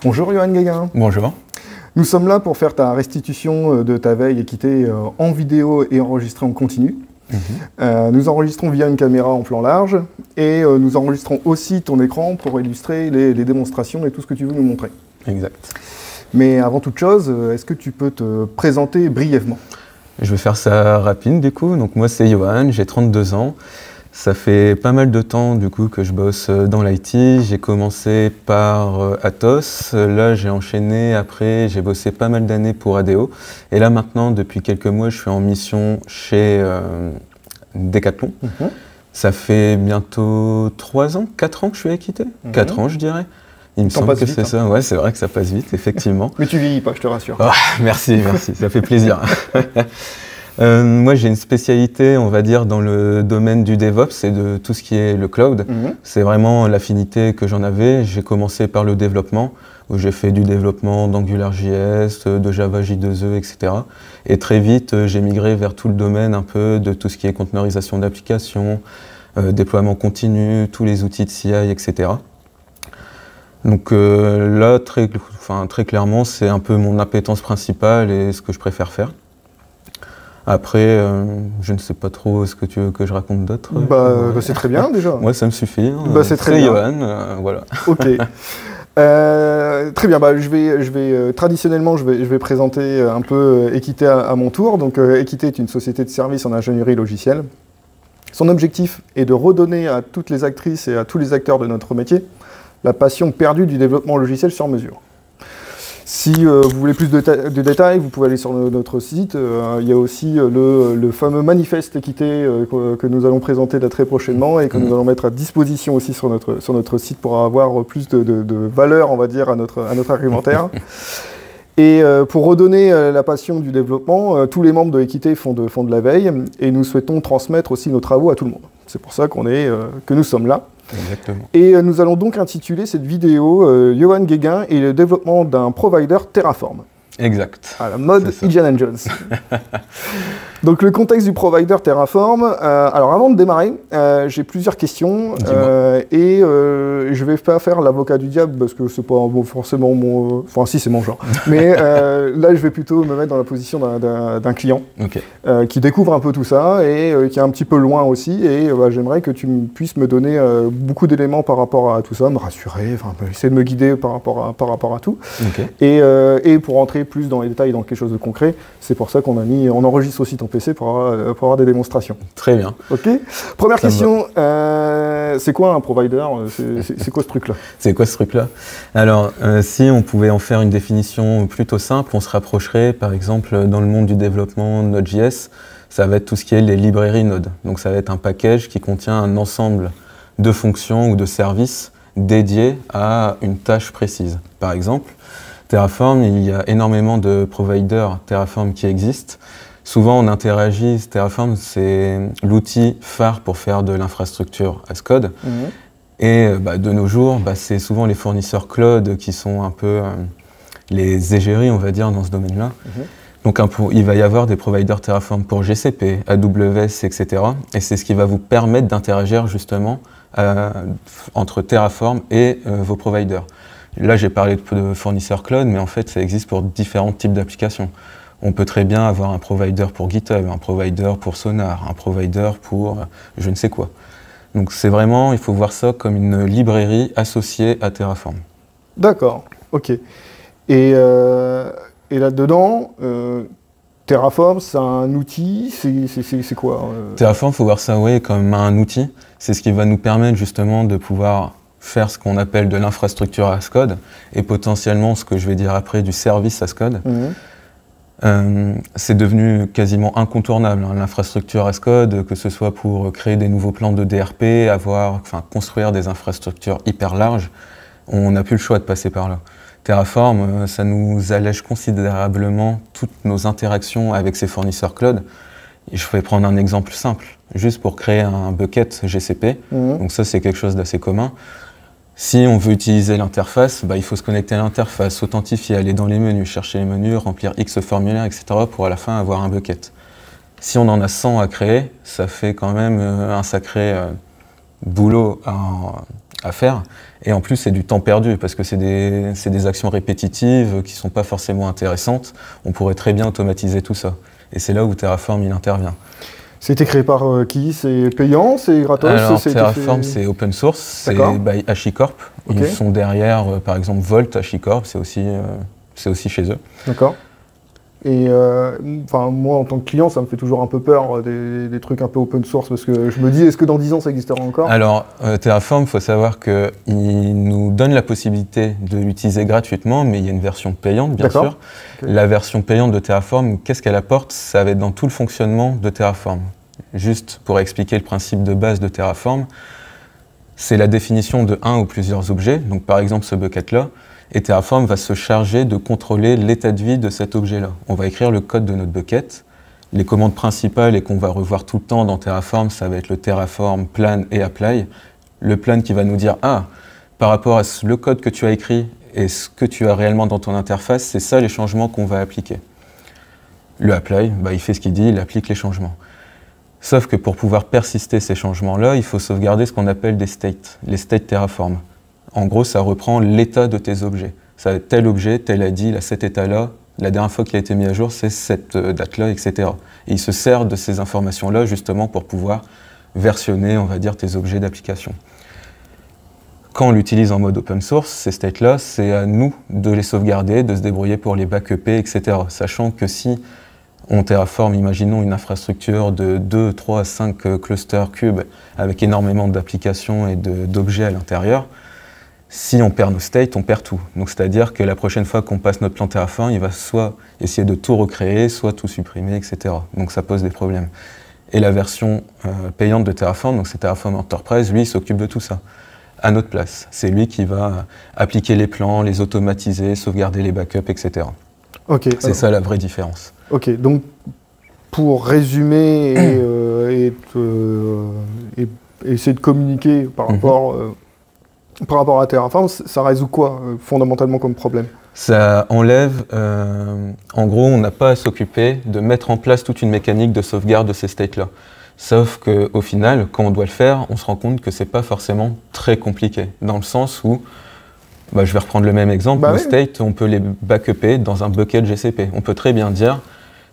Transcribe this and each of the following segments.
Bonjour Johan Guéguin. Bonjour. Nous sommes là pour faire ta restitution de ta veille équitée en vidéo et enregistrée en continu. Nous enregistrons via une caméra en plan large et nous enregistrons aussi ton écran pour illustrer les démonstrations et tout ce que tu veux nous montrer. Exact. Mais avant toute chose, est-ce que tu peux te présenter brièvement? Je vais faire ça rapide du coup. Donc moi c'est Johan, j'ai 32 ans. Ça fait pas mal de temps du coup que je bosse dans l'IT. J'ai commencé par Atos, là j'ai enchaîné, après j'ai bossé pas mal d'années pour ADO. Et là maintenant, depuis quelques mois, je suis en mission chez Decathlon. Ça fait bientôt 3 ans, 4 ans que je suis équité. 4 ans je dirais. Il me semble que c'est ça. Ouais, c'est vrai que ça passe vite, effectivement. Mais tu vieillis pas, je te rassure. Oh, merci, merci, ça fait plaisir. Moi, j'ai une spécialité, on va dire, dans le domaine du DevOps et de tout ce qui est le cloud. C'est vraiment l'affinité que j'en avais. J'ai commencé par le développement, où j'ai fait du développement d'AngularJS, de Java J2E, etc. Et très vite, j'ai migré vers tout le domaine un peu de tout ce qui est conteneurisation d'applications, déploiement continu, tous les outils de CI, etc. Donc là, très clairement, c'est un peu mon appétence principale et ce que je préfère faire. Après, je ne sais pas trop ce que tu veux que je raconte d'autre. C'est très bien déjà. Moi, ça me suffit. C'est très bien. Johan, voilà. Ok. Très bien. Traditionnellement, je vais présenter un peu Équité à mon tour. Donc, Équité est une société de services en ingénierie logicielle. Son objectif est de redonner à toutes les actrices et à tous les acteurs de notre métier la passion perdue du développement logiciel sur mesure. Si vous voulez plus de détails, vous pouvez aller sur notre site. Il y a aussi le fameux manifeste équité que nous allons présenter là très prochainement et que nous allons mettre à disposition aussi sur notre site pour avoir plus de valeur, on va dire, à notre argumentaire. Et pour redonner la passion du développement, tous les membres de Équité font de la veille et nous souhaitons transmettre aussi nos travaux à tout le monde. C'est pour ça que nous sommes là. Exactement. Et nous allons donc intituler cette vidéo Johan Guéguin et le développement d'un provider Terraform. Exact. À la mode Indiana Jones. Donc le contexte du provider Terraform. Alors avant de démarrer, j'ai plusieurs questions et je vais pas faire l'avocat du diable parce que c'est pas forcément mon... Enfin si, c'est mon genre. Mais là je vais plutôt me mettre dans la position d'un client qui découvre un peu tout ça et qui est un petit peu loin aussi. Et j'aimerais que tu puisses me donner beaucoup d'éléments par rapport à tout ça, me rassurer, essayer de me guider par rapport à tout. Et pour rentrer plus dans les détails, dans quelque chose de concret, c'est pour ça qu'on enregistre aussi ton PC pour avoir des démonstrations. Très bien. Ok. Première question, c'est quoi un provider? C'est quoi ce truc-là? C'est quoi ce truc-là? Alors, si on pouvait en faire une définition plutôt simple, on se rapprocherait, par exemple, dans le monde du développement Node.js, ça va être tout ce qui est les librairies Node. Donc ça va être un package qui contient un ensemble de fonctions ou de services dédiés à une tâche précise. Par exemple, Terraform, il y a énormément de providers Terraform qui existent. Souvent, on interagit, Terraform, c'est l'outil phare pour faire de l'infrastructure as code. Et de nos jours, c'est souvent les fournisseurs cloud qui sont un peu les égéries, on va dire, dans ce domaine-là. Donc il va y avoir des providers Terraform pour GCP, AWS, etc. Et c'est ce qui va vous permettre d'interagir justement entre Terraform et vos providers. Là, j'ai parlé de fournisseurs cloud, mais en fait, ça existe pour différents types d'applications. On peut très bien avoir un provider pour GitHub, un provider pour Sonar, un provider pour je ne sais quoi. Donc c'est vraiment, il faut voir ça comme une librairie associée à Terraform. D'accord, ok. Et là-dedans, Terraform, c'est un outil, c'est quoi Terraform, il faut voir ça comme un outil. C'est ce qui va nous permettre justement de pouvoir faire ce qu'on appelle de l'infrastructure as code et potentiellement ce que je vais dire après du service as code. C'est devenu quasiment incontournable, l'infrastructure as code, que ce soit pour créer des nouveaux plans de DRP, construire des infrastructures hyper larges. On n'a plus le choix de passer par là. Terraform, ça nous allège considérablement toutes nos interactions avec ces fournisseurs cloud. Et je vais prendre un exemple simple, juste pour créer un bucket GCP. Donc ça, c'est quelque chose d'assez commun. Si on veut utiliser l'interface, il faut se connecter à l'interface, s'authentifier, aller dans les menus, chercher les menus, remplir X formulaires, etc. pour à la fin avoir un bucket. Si on en a 100 à créer, ça fait quand même un sacré boulot à faire. Et en plus, c'est du temps perdu parce que c'est des actions répétitives qui ne sont pas forcément intéressantes. On pourrait très bien automatiser tout ça. Et c'est là où Terraform il intervient. C'était créé par qui? C'est payant? C'est gratos? Alors, Terraform, c'est open source, c'est by HashiCorp. Okay. Ils sont derrière, par exemple, Volt, HashiCorp, c'est aussi chez eux. D'accord. Et moi, en tant que client, ça me fait toujours un peu peur, des trucs un peu open source, parce que je me dis, est-ce que dans 10 ans, ça existera encore? Alors, Terraform, il faut savoir qu'il nous donne la possibilité de l'utiliser gratuitement, mais il y a une version payante, bien sûr. Okay. La version payante de Terraform, qu'est-ce qu'elle apporte? Ça va être dans tout le fonctionnement de Terraform. Juste pour expliquer le principe de base de Terraform, c'est la définition de un ou plusieurs objets. Donc, par exemple, ce bucket-là, et Terraform va se charger de contrôler l'état de vie de cet objet-là. On va écrire le code de notre bucket. Les commandes principales et qu'on va revoir tout le temps dans Terraform, ça va être le Terraform, plan et apply. Le plan qui va nous dire, par rapport à le code que tu as écrit et ce que tu as réellement dans ton interface, c'est ça les changements qu'on va appliquer. Le apply, il fait ce qu'il dit, il applique les changements. Sauf que pour pouvoir persister ces changements-là, il faut sauvegarder ce qu'on appelle des states, les states Terraform. En gros, ça reprend l'état de tes objets. Ça va être tel objet, tel ID, il a cet état-là, la dernière fois qu'il a été mis à jour, c'est cette date-là, etc. Et il se sert de ces informations-là justement pour pouvoir versionner, on va dire, tes objets d'application. Quand on l'utilise en mode open source, ces states-là, c'est à nous de les sauvegarder, de se débrouiller pour les backuper, etc. Sachant que si on terraforme, imaginons une infrastructure de 2, 3, 5 clusters cubes avec énormément d'applications et d'objets à l'intérieur, si on perd nos states, on perd tout. Donc c'est-à-dire que la prochaine fois qu'on passe notre plan Terraform, il va soit essayer de tout recréer, soit tout supprimer, etc. Donc ça pose des problèmes. Et la version payante de Terraform, donc c'est Terraform Enterprise, lui, il s'occupe de tout ça, à notre place. C'est lui qui va appliquer les plans, les automatiser, sauvegarder les backups, etc. Okay, c'est ça la vraie différence. Ok, donc pour résumer et essayer de communiquer par rapport à Terraform, ça résout quoi fondamentalement comme problème? Ça enlève, en gros, on n'a pas à s'occuper de mettre en place toute une mécanique de sauvegarde de ces states-là. Sauf qu'au final, quand on doit le faire, on se rend compte que c'est pas forcément très compliqué, dans le sens où, je vais reprendre le même exemple, nos states, on peut les backuper dans un bucket GCP. On peut très bien dire,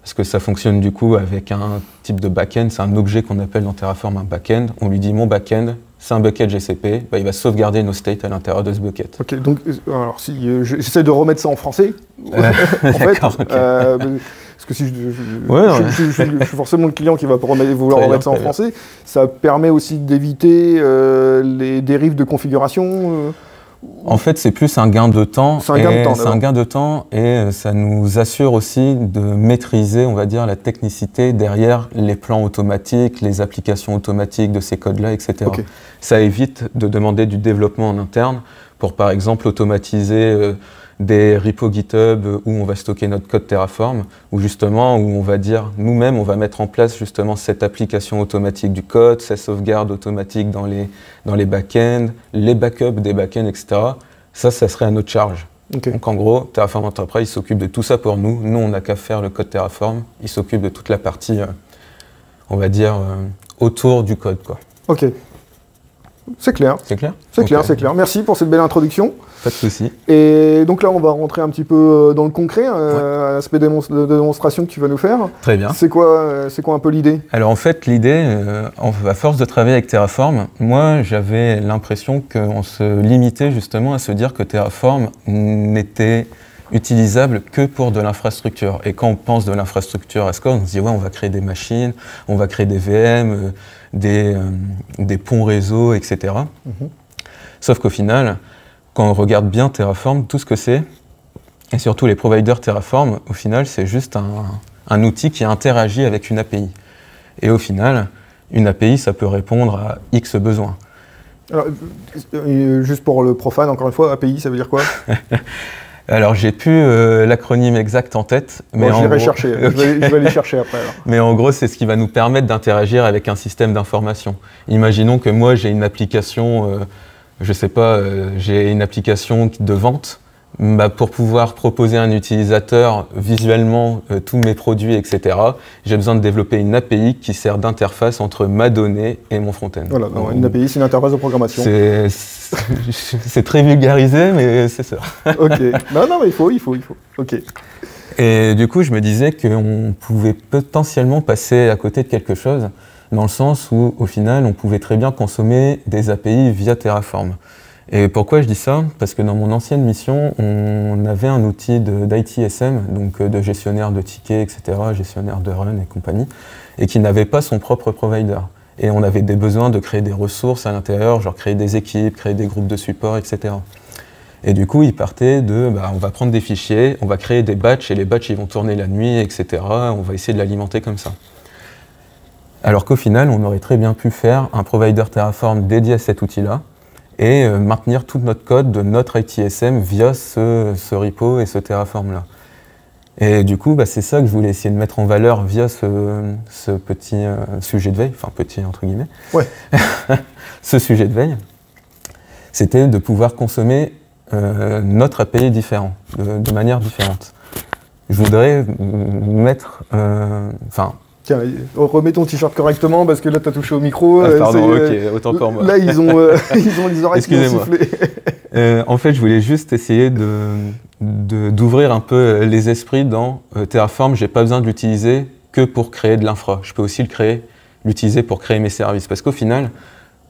parce que ça fonctionne du coup avec un type de backend, c'est un objet qu'on appelle dans Terraform un backend, on lui dit mon backend, c'est un bucket GCP, il va sauvegarder nos states à l'intérieur de ce bucket. Ok, donc alors si j'essaie de remettre ça en français, en fait, parce que si je suis forcément le client qui va vouloir remettre ça en français, ça permet aussi d'éviter les dérives de configuration. En fait, c'est plus un gain de temps. C'est un gain de temps et ça nous assure aussi de maîtriser, on va dire, la technicité derrière les plans automatiques, les applications automatiques de ces codes-là, etc. Okay. Ça évite de demander du développement en interne pour, par exemple, automatiser des repos GitHub où on va stocker notre code Terraform, ou justement où on va dire nous-mêmes, on va mettre en place justement cette application automatique du code, cette sauvegarde automatique dans les back-ends, les backups des back-ends, etc. Ça serait à notre charge. Okay. Donc en gros, Terraform Enterprise s'occupe de tout ça pour nous. Nous, on n'a qu'à faire le code Terraform. Il s'occupe de toute la partie, on va dire, autour du code, quoi. Ok. C'est clair. C'est clair ? C'est clair, c'est clair. Merci pour cette belle introduction. Pas de souci. Et donc là, on va rentrer un petit peu dans le concret, à l'aspect de démonstration que tu vas nous faire. Très bien. C'est quoi un peu l'idée? Alors en fait, l'idée, à force de travailler avec Terraform, moi j'avais l'impression qu'on se limitait justement à se dire que Terraform n'était utilisable que pour de l'infrastructure. Et quand on pense de l'infrastructure as code, on se dit ouais, on va créer des machines, on va créer des VM, des ponts réseau, etc. Sauf qu'au final, quand on regarde bien Terraform, tout ce que c'est, et surtout les providers Terraform, au final, c'est juste un outil qui interagit avec une API. Et au final, une API, ça peut répondre à X besoins. Alors, juste pour le profane, encore une fois, API, ça veut dire quoi? Alors, j'ai plus l'acronyme exact en tête. Mais bon, je vais chercher. Je vais aller chercher après. Alors. Mais en gros, c'est ce qui va nous permettre d'interagir avec un système d'information. Imaginons que moi, j'ai une application je sais pas, j'ai une application de vente, bah, pour pouvoir proposer à un utilisateur visuellement tous mes produits, etc., j'ai besoin de développer une API qui sert d'interface entre ma donnée et mon front-end. Voilà, une API, c'est une interface de programmation. C'est très vulgarisé, mais c'est ça. Ok. Non, mais il faut. Ok. Et du coup, je me disais qu'on pouvait potentiellement passer à côté de quelque chose, dans le sens où, au final, on pouvait très bien consommer des API via Terraform. Et pourquoi je dis ça? Parce que dans mon ancienne mission, on avait un outil d'ITSM, donc de gestionnaire de tickets, etc., gestionnaire de run et compagnie, et qui n'avait pas son propre provider. Et on avait des besoins de créer des ressources à l'intérieur, genre créer des équipes, créer des groupes de support, etc. Et du coup, il partait de, on va prendre des fichiers, on va créer des batchs, et les batchs, ils vont tourner la nuit, etc. On va essayer de l'alimenter comme ça. Alors qu'au final, on aurait très bien pu faire un provider Terraform dédié à cet outil-là, et maintenir tout notre code de notre ITSM via ce repo et ce Terraform-là. Et du coup, c'est ça que je voulais essayer de mettre en valeur via ce petit sujet de veille, enfin petit entre guillemets. Ouais. Ce sujet de veille, c'était de pouvoir consommer notre API différent, de manière différente. Je voudrais mettre... Tiens, remets ton t-shirt correctement parce que là, tu as touché au micro. Ah, pardon, ok, autant pour moi. Là, ils ont les oreilles qui ont soufflé. En fait, je voulais juste essayer d'ouvrir un peu les esprits dans Terraform. J'ai pas besoin de l'utiliser que pour créer de l'infra. Je peux aussi l'utiliser pour créer mes services. Parce qu'au final,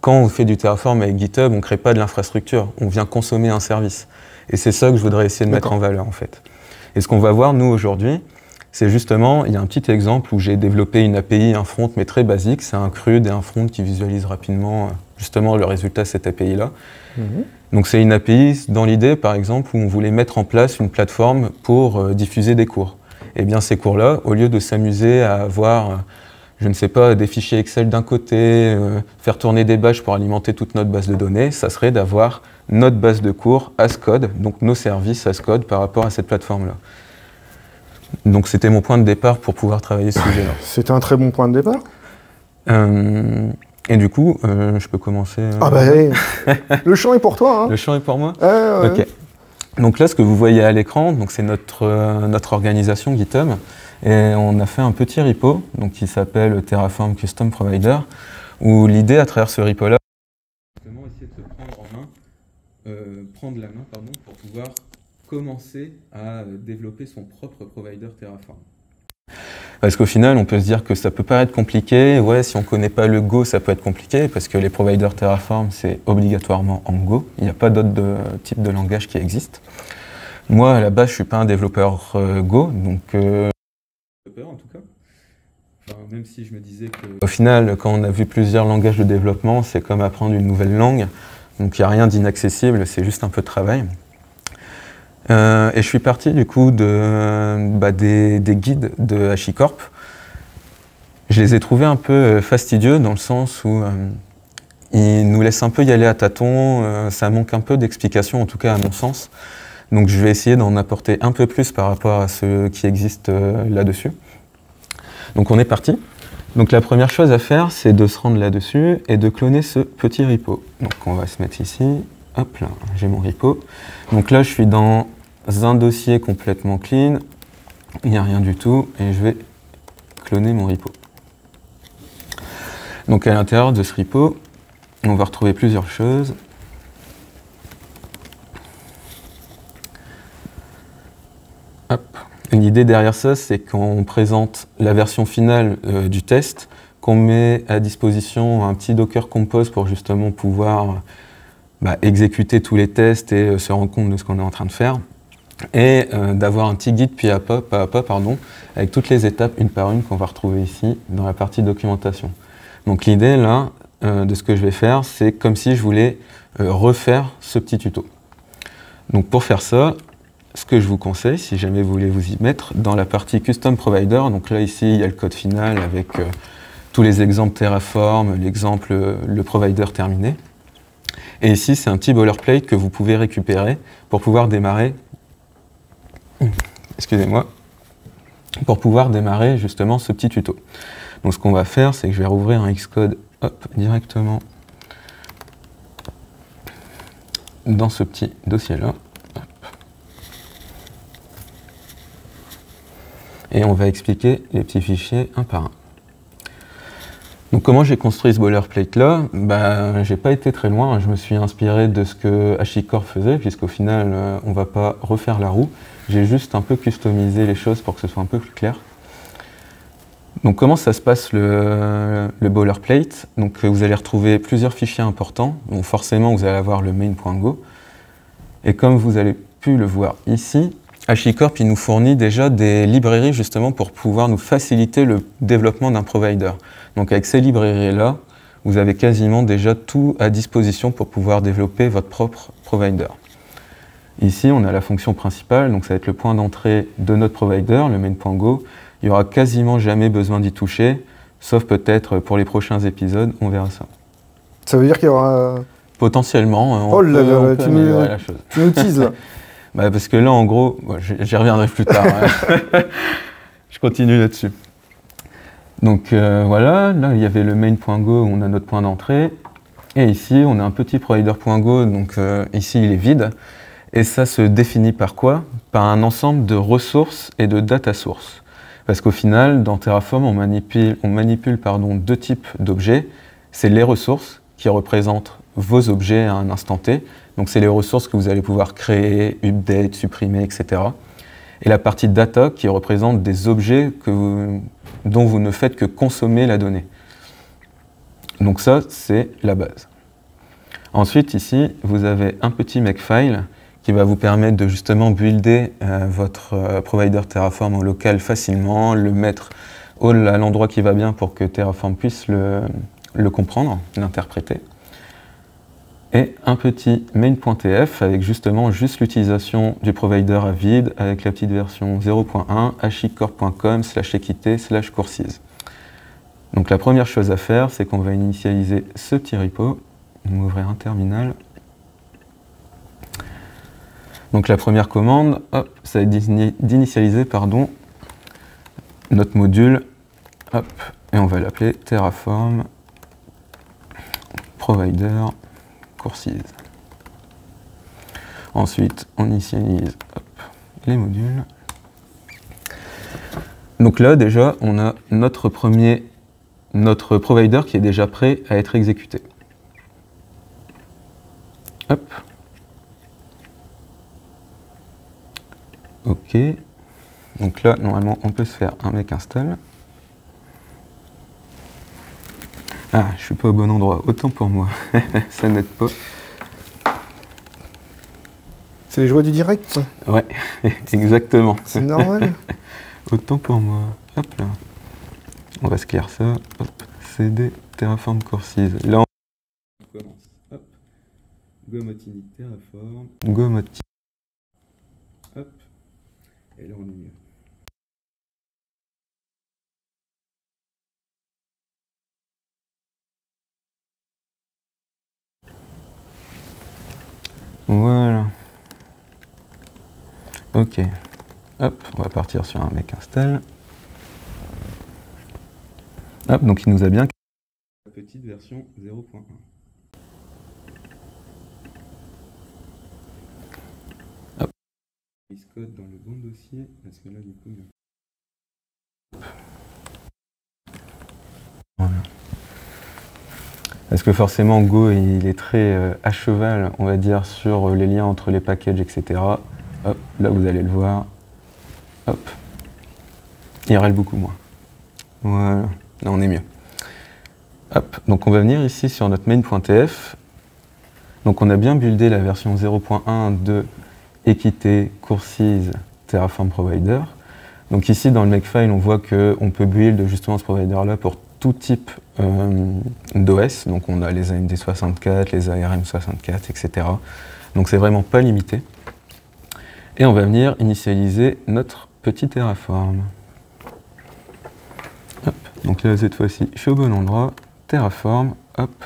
quand on fait du Terraform avec GitHub, on ne crée pas de l'infrastructure. On vient consommer un service. Et c'est ça que je voudrais essayer de mettre en valeur, en fait. Et ce qu'on va voir, nous, aujourd'hui, c'est justement, il y a un petit exemple où j'ai développé une API, un front, mais très basique. C'est un CRUD et un front qui visualisent rapidement justement le résultat de cette API-là. Donc c'est une API dans l'idée, par exemple, où on voulait mettre en place une plateforme pour diffuser des cours. Et bien ces cours-là, au lieu de s'amuser à avoir, je ne sais pas, des fichiers Excel d'un côté, faire tourner des batchs pour alimenter toute notre base de données, ça serait d'avoir notre base de cours as code, donc nos services as code par rapport à cette plateforme-là. Donc c'était mon point de départ pour pouvoir travailler ce sujet-là. C'était un très bon point de départ. Et du coup, je peux commencer. Le champ est pour toi. Hein. Le champ est pour moi. Ouais. Ok. Donc là, ce que vous voyez à l'écran, c'est notre organisation GitHub. Et on a fait un petit repo qui s'appelle Terraform Custom Provider, où l'idée à travers ce repo-là, c'est justement essayer de se prendre la main pour pouvoir commencer à développer son propre provider Terraform. Parce qu'au final, on peut se dire que ça peut paraître compliqué. Ouais, si on ne connaît pas le Go, ça peut être compliqué, parce que les providers Terraform, c'est obligatoirement en Go. Il n'y a pas d'autres types de langage qui existent. Moi, à la base, je ne suis pas un développeur Go, donc... en tout cas. Enfin, même si je me disais que... Au final, quand on a vu plusieurs langages de développement, c'est comme apprendre une nouvelle langue. Donc il n'y a rien d'inaccessible, c'est juste un peu de travail. Et je suis parti du coup des guides de HashiCorp. Je les ai trouvés un peu fastidieux dans le sens où ils nous laissent un peu y aller à tâtons, ça manque un peu d'explication en tout cas à mon sens. Donc je vais essayer d'en apporter un peu plus par rapport à ce qui existe là-dessus. Donc on est parti. Donc la première chose à faire, c'est de se rendre là-dessus et de cloner ce petit repo. Donc on va se mettre ici. Hop là, j'ai mon repo. Donc là je suis dans un dossier complètement clean, il n'y a rien du tout, et je vais cloner mon repo. Donc à l'intérieur de ce repo, on va retrouver plusieurs choses. Hop. L'idée derrière ça, c'est qu'on présente la version finale du test, qu'on met à disposition un petit Docker Compose pour justement pouvoir exécuter tous les tests et se rendre compte de ce qu'on est en train de faire. Et d'avoir un petit guide pas à pas, avec toutes les étapes une par une qu'on va retrouver ici dans la partie documentation. Donc l'idée là, de ce que je vais faire, c'est comme si je voulais refaire ce petit tuto. Donc pour faire ça, ce que je vous conseille, si jamais vous voulez vous y mettre, dans la partie Custom Provider, donc là ici il y a le code final avec tous les exemples Terraform, l'exemple, le provider terminé. Et ici c'est un petit boilerplate que vous pouvez récupérer pour pouvoir démarrer pour pouvoir démarrer justement ce petit tuto. Donc ce qu'on va faire, c'est que je vais rouvrir un Xcode directement dans ce petit dossier-là. Et on va expliquer les petits fichiers un par un. Donc comment j'ai construit ce boilerplate-là? J'ai pas été très loin, je me suis inspiré de ce que HashiCorp faisait, puisqu'au final, on va pas refaire la roue. J'ai juste un peu customisé les choses pour que ce soit un peu plus clair. Donc comment ça se passe le boilerplate? Donc vous allez retrouver plusieurs fichiers importants. Donc forcément, vous allez avoir le main.go. Et comme vous avez pu le voir ici, HashiCorp il nous fournit déjà des librairies justement pour pouvoir nous faciliter le développement d'un provider. Donc avec ces librairies-là, vous avez quasiment déjà tout à disposition pour pouvoir développer votre propre provider. Ici, on a la fonction principale, donc ça va être le point d'entrée de notre provider, le main.go. Il n'y aura quasiment jamais besoin d'y toucher, sauf peut-être pour les prochains épisodes, on verra ça. Ça veut dire qu'il y aura... Potentiellement, oh là là, tu nous teases là. Parce que là, en gros, j'y reviendrai plus tard. Je continue là-dessus. Donc voilà, là il y avait le main.go où on a notre point d'entrée. Et ici, on a un petit provider.go, donc ici il est vide. Et ça se définit par quoi? Par un ensemble de ressources et de data sources. Parce qu'au final, dans Terraform, on manipule deux types d'objets. C'est les ressources qui représentent vos objets à un instant T. Donc c'est les ressources que vous allez pouvoir créer, update, supprimer, etc. Et la partie data qui représente des objets dont vous ne faites que consommer la donnée. Donc ça, c'est la base. Ensuite, ici, vous avez un petit makefile qui va vous permettre de justement builder votre provider Terraform en local facilement, le mettre à l'endroit qui va bien pour que Terraform puisse le comprendre, l'interpréter. Et un petit main.tf avec justement juste l'utilisation du provider à vide avec la petite version 0.1 hashicorp.com/equité/courses. Donc la première chose à faire, c'est qu'on va initialiser ce petit repo. On va ouvrir un terminal. Donc la première commande, hop, ça va être d'initialiser notre module, hop, et on va l'appeler Terraform Provider Courses. Ensuite, on initialise les modules. Donc là, déjà, on a notre provider qui est déjà prêt à être exécuté. Hop. OK. Donc là, normalement, on peut se faire un make install. Ah, je suis pas au bon endroit, autant pour moi. Ça n'aide pas. C'est les joies du direct? Ouais, exactement. C'est normal. Autant pour moi. Hop là. On va se clear ça. Hop. CD Terraform Courses. Là, on commence. Hop. Gomotini Terraform. Gomotini. Hop. Et là, on est mieux. Voilà. Ok. Hop, on va partir sur un make install. Hop, donc il nous a bien la petite version 0.1. Hop. Il se code dans le bon dossier parce que là du coup. Voilà. Parce que forcément Go il est très à cheval, on va dire, sur les liens entre les packages, etc. Hop, là vous allez le voir. Hop. Il râle beaucoup moins. Voilà, là on est mieux. Hop, donc on va venir ici sur notre main.tf. Donc on a bien buildé la version 0.1 de Equité, Courses, Terraform Provider. Donc ici dans le makefile, on voit qu'on peut build justement ce provider-là pour tout type d'OS. Donc on a les AMD64, les ARM64, etc. Donc c'est vraiment pas limité. Et on va venir initialiser notre petit Terraform. Hop. Donc là cette fois-ci, je suis au bon endroit. Terraform, hop.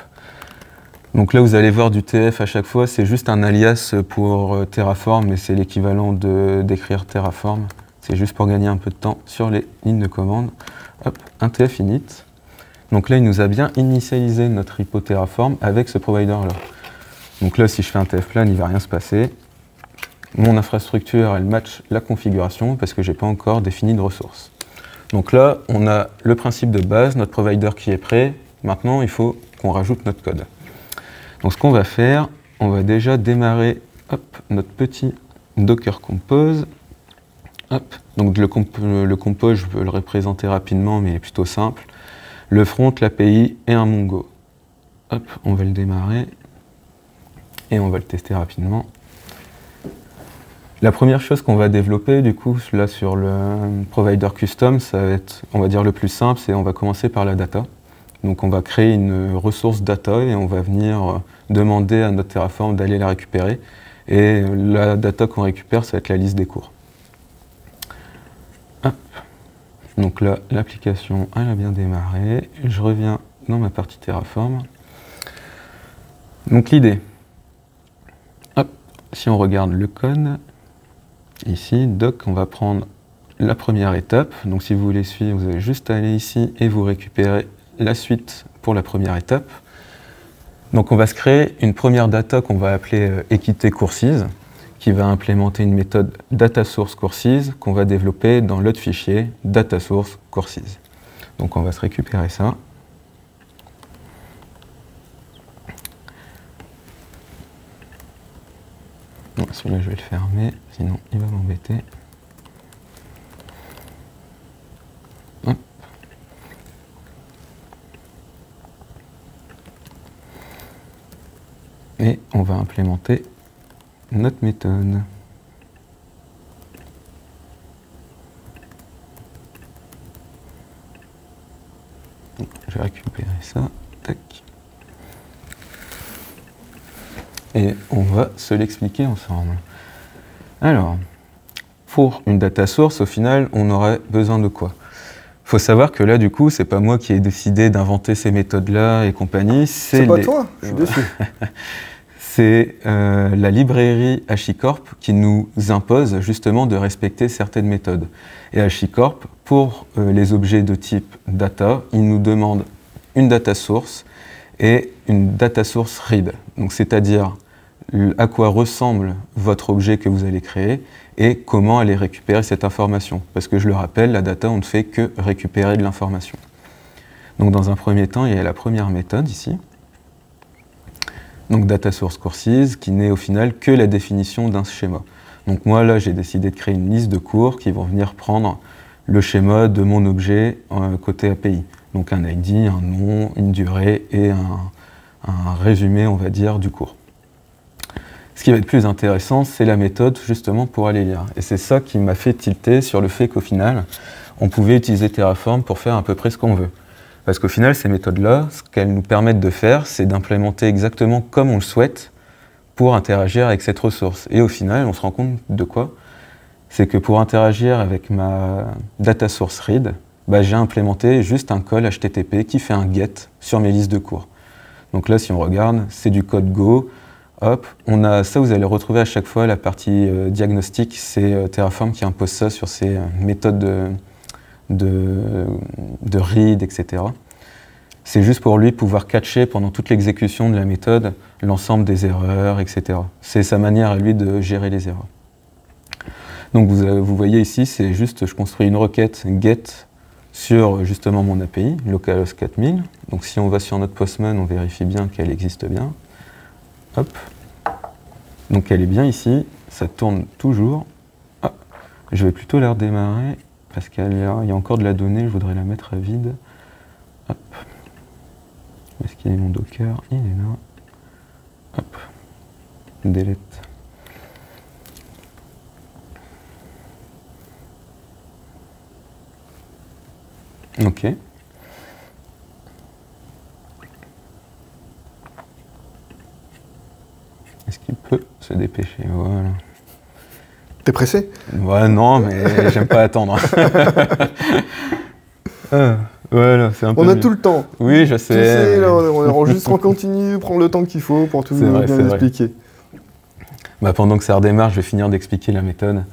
Donc là vous allez voir du TF à chaque fois, c'est juste un alias pour Terraform, mais c'est l'équivalent d'écrire Terraform. C'est juste pour gagner un peu de temps sur les lignes de commande. Hop, un TF init. Donc là, il nous a bien initialisé notre repo Terraform avec ce provider-là. Donc là, si je fais un tfplan, il ne va rien se passer. Mon infrastructure, elle match la configuration parce que je n'ai pas encore défini de ressources. Donc là, on a le principe de base, notre provider qui est prêt. Maintenant, il faut qu'on rajoute notre code. Donc ce qu'on va faire, on va déjà démarrer notre petit Docker Compose. Hop. Donc le compose, je peux le représenter rapidement, mais il est plutôt simple. Le front, l'API et un Mongo. Hop, on va le démarrer et on va le tester rapidement. La première chose qu'on va développer, du coup, là sur le provider custom, ça va être, on va dire, le plus simple, c'est on va commencer par la data. Donc on va créer une ressource data et on va venir demander à notre Terraform d'aller la récupérer. Et la data qu'on récupère, ça va être la liste des cours. Hop. Donc là, l'application, elle a bien démarré. Je reviens dans ma partie Terraform. Donc l'idée, si on regarde le code, ici, doc, on va prendre la première étape. Donc si vous voulez suivre, vous avez juste à aller ici et vous récupérez la suite pour la première étape. Donc on va se créer une première data qu'on va appeler Equity Courses, qui va implémenter une méthode data source courses qu'on va développer dans l'autre fichier data source courses. Donc on va se récupérer ça. Celui-là je vais le fermer, sinon il va m'embêter. Et on va implémenter notre méthode. Je vais récupérer ça. Tac. Et on va se l'expliquer ensemble. Alors, pour une data source, au final, on aurait besoin de quoi? Il faut savoir que là, du coup, c'est pas moi qui ai décidé d'inventer ces méthodes-là et compagnie. C'est pas toi, je suis déçu. C'est la librairie HashiCorp qui nous impose justement de respecter certaines méthodes. Et HashiCorp, pour les objets de type data, il nous demande une data source et une data source read. Donc c'est-à-dire à quoi ressemble votre objet que vous allez créer et comment aller récupérer cette information. Parce que je le rappelle, la data, on ne fait que récupérer de l'information. Donc dans un premier temps, il y a la première méthode ici. Donc data source courses, qui n'est au final que la définition d'un schéma. Donc moi là, j'ai décidé de créer une liste de cours qui vont venir prendre le schéma de mon objet côté API. Donc un ID, un nom, une durée et un résumé, on va dire, du cours. Ce qui va être plus intéressant, c'est la méthode justement pour aller lire. Et c'est ça qui m'a fait tilter sur le fait qu'au final, on pouvait utiliser Terraform pour faire à peu près ce qu'on veut. Parce qu'au final, ces méthodes-là, ce qu'elles nous permettent de faire, c'est d'implémenter exactement comme on le souhaite pour interagir avec cette ressource. Et au final, on se rend compte de quoi? C'est que pour interagir avec ma data source read, j'ai implémenté juste un call HTTP qui fait un get sur mes listes de cours. Donc là, si on regarde, c'est du code Go. Hop, on a ça, vous allez retrouver à chaque fois la partie diagnostic, c'est Terraform qui impose ça sur ses méthodes de read, etc. C'est juste pour lui pouvoir catcher pendant toute l'exécution de la méthode l'ensemble des erreurs, etc. C'est sa manière à lui de gérer les erreurs. Donc vous voyez ici, c'est juste, je construis une requête get sur justement mon API, localhost 4000. Donc si on va sur notre Postman, on vérifie bien qu'elle existe bien. Hop. Donc elle est bien ici, ça tourne toujours. Ah. Je vais plutôt la redémarrer parce qu'il y a encore de la donnée, je voudrais la mettre à vide. Hop. Où est-ce qu'il est mon Docker? Il est là. Hop. Delete. Ok. Est-ce qu'il peut se dépêcher? Voilà. T'es pressé? Ouais, non, mais j'aime pas attendre. Voilà, c'est un peu. On a tout le temps. Oui, je sais. Tu sais, là, on enregistre en continu, prendre le temps qu'il faut pour tout bien expliquer. Pendant que ça redémarre, je vais finir d'expliquer la méthode.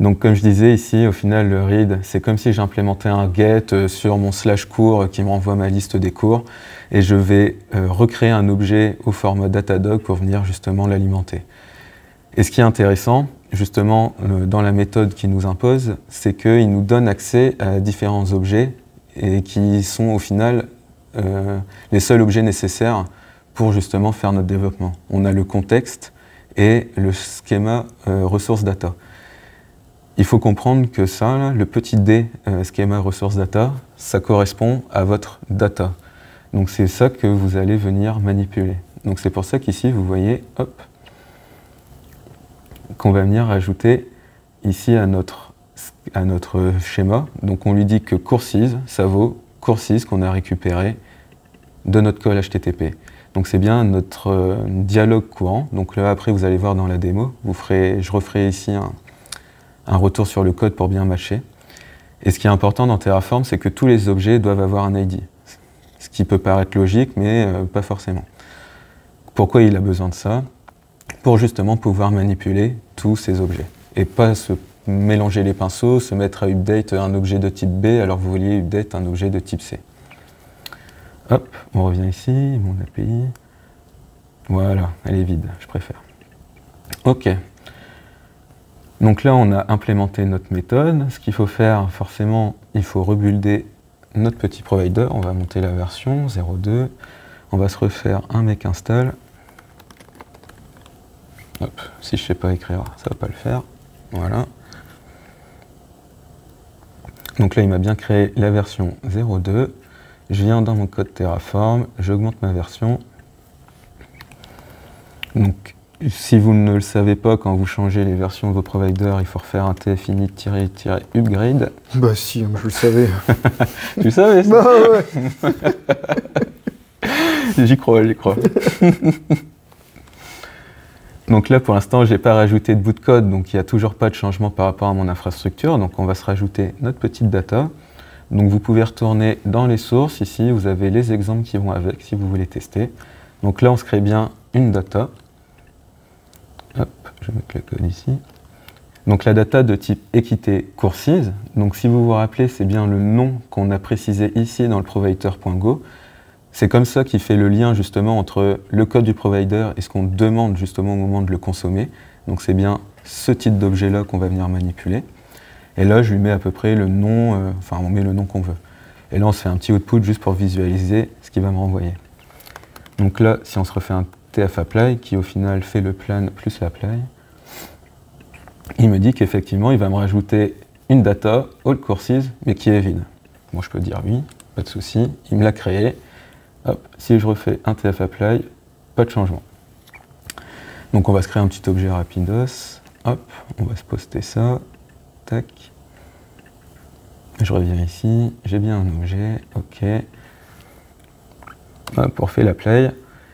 Donc comme je disais ici, au final, le read, c'est comme si j'implémentais un get sur mon slash cours qui me renvoie ma liste des cours, et je vais recréer un objet au format Datadog pour venir justement l'alimenter. Et ce qui est intéressant, justement, dans la méthode qu'il nous impose, c'est qu'il nous donne accès à différents objets et qui sont au final les seuls objets nécessaires pour justement faire notre développement. On a le contexte et le schéma ressource data. Il faut comprendre que ça, là, le petit d schéma ressource data, ça correspond à votre data. Donc c'est ça que vous allez venir manipuler. Donc c'est pour ça qu'ici, vous voyez, hop, qu'on va venir ajouter ici à notre schéma. Donc on lui dit que courses, ça vaut courses qu'on a récupéré de notre call HTTP. Donc c'est bien notre dialogue courant. Donc là après vous allez voir dans la démo, je referai ici un retour sur le code pour bien matcher. Et ce qui est important dans Terraform, c'est que tous les objets doivent avoir un ID. Ce qui peut paraître logique, mais pas forcément. Pourquoi il a besoin de ça? Pour justement pouvoir manipuler tous ces objets. Et pas se mélanger les pinceaux, se mettre à update un objet de type B alors que vous vouliez update un objet de type C. Hop, on revient ici, mon API. Voilà, elle est vide, je préfère. OK. Donc là, on a implémenté notre méthode. Ce qu'il faut faire, forcément, il faut rebuilder notre petit provider. On va monter la version 0.2. On va se refaire un make install. Hop, si je ne sais pas écrire, ça ne va pas le faire. Voilà. Donc là, il m'a bien créé la version 0.2. Je viens dans mon code Terraform, j'augmente ma version. Donc, si vous ne le savez pas, quand vous changez les versions de vos providers, il faut refaire un tfinit-upgrade. Bah si, je le savais. Tu le savais ça? Bah ouais. J'y crois, j'y crois. Donc là, pour l'instant, je n'ai pas rajouté de bout de code, donc il n'y a toujours pas de changement par rapport à mon infrastructure. Donc on va se rajouter notre petite data. Donc vous pouvez retourner dans les sources. Ici, vous avez les exemples qui vont avec si vous voulez tester. Donc là, on se crée bien une data. Hop, je vais mettre le code ici. Donc la data de type équité courses. Donc si vous vous rappelez, c'est bien le nom qu'on a précisé ici dans le provider.go. C'est comme ça qu'il fait le lien justement entre le code du provider et ce qu'on demande justement au moment de le consommer. Donc c'est bien ce type d'objet-là qu'on va venir manipuler. Et là, je lui mets à peu près le nom, enfin on met le nom qu'on veut. Et là, on se fait un petit output juste pour visualiser ce qu'il va me renvoyer. Donc là, si on se refait un tf-apply, qui au final fait le plan plus l'apply, il me dit qu'effectivement, il va me rajouter une data, all courses, mais qui est vide. Moi, je peux dire oui, pas de souci, il me l'a créé. Hop, si je refais un tf-apply, pas de changement. Donc on va se créer un petit objet rapidos. Hop, on va se poster ça. Tac. Je reviens ici, j'ai bien un objet, ok. Hop, on refait l'apply.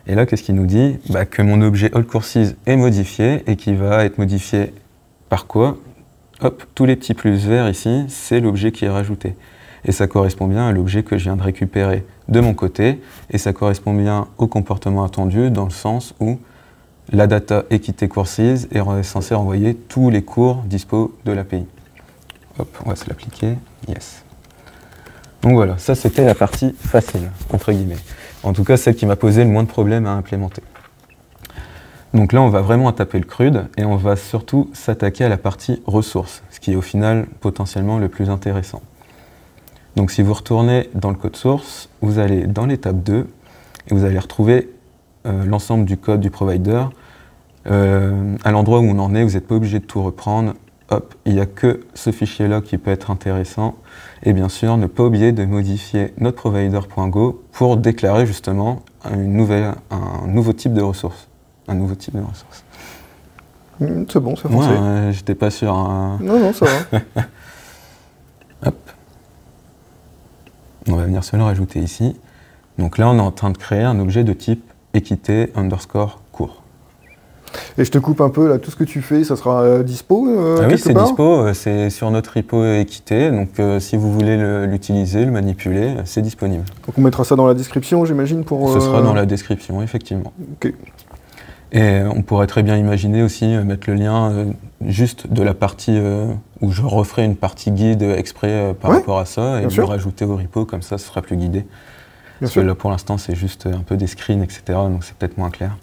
Et là, qu'est-ce qu'il nous dit? Que mon objet allCourses est modifié et qui va être modifié par quoi? Hop, tous les petits plus verts ici, c'est l'objet qui est rajouté. Et ça correspond bien à l'objet que je viens de récupérer de mon côté, et ça correspond bien au comportement attendu dans le sens où la data équité courses est censée renvoyer tous les cours dispo de l'API. Hop, on va se l'appliquer, yes. Donc voilà, ça c'était la partie facile, entre guillemets. En tout cas, celle qui m'a posé le moins de problèmes à implémenter. Donc là, on va vraiment taper le crude, et on va surtout s'attaquer à la partie ressources, ce qui est au final potentiellement le plus intéressant. Donc si vous retournez dans le code source, vous allez dans l'étape 2 et vous allez retrouver l'ensemble du code du provider. À l'endroit où on en est, vous n'êtes pas obligé de tout reprendre. Hop, il n'y a que ce fichier-là qui peut être intéressant. Et bien sûr, ne pas oublier de modifier notre provider.go pour déclarer justement un nouveau type de ressource. Un nouveau type de ressource. C'est bon, ça fonctionne. Moi, j'étais pas sûr. Hein. Non, ça va. Hop. On va venir se le rajouter ici. Donc là, on est en train de créer un objet de type équité underscore cours. Et je te coupe un peu, là, tout ce que tu fais, ça sera dispo ah oui, c'est part dispo, c'est sur notre repo équité, donc si vous voulez l'utiliser, le manipuler, c'est disponible. Donc on mettra ça dans la description, j'imagine, pour... Ce sera dans la description, effectivement. Ok. Et on pourrait très bien imaginer aussi mettre le lien juste de la partie où je referai une partie guide exprès par rapport à ça et le rajouter au repo, comme ça ce sera plus guidé. Parce que là pour l'instant c'est juste un peu des screens, etc. Donc c'est peut-être moins clair.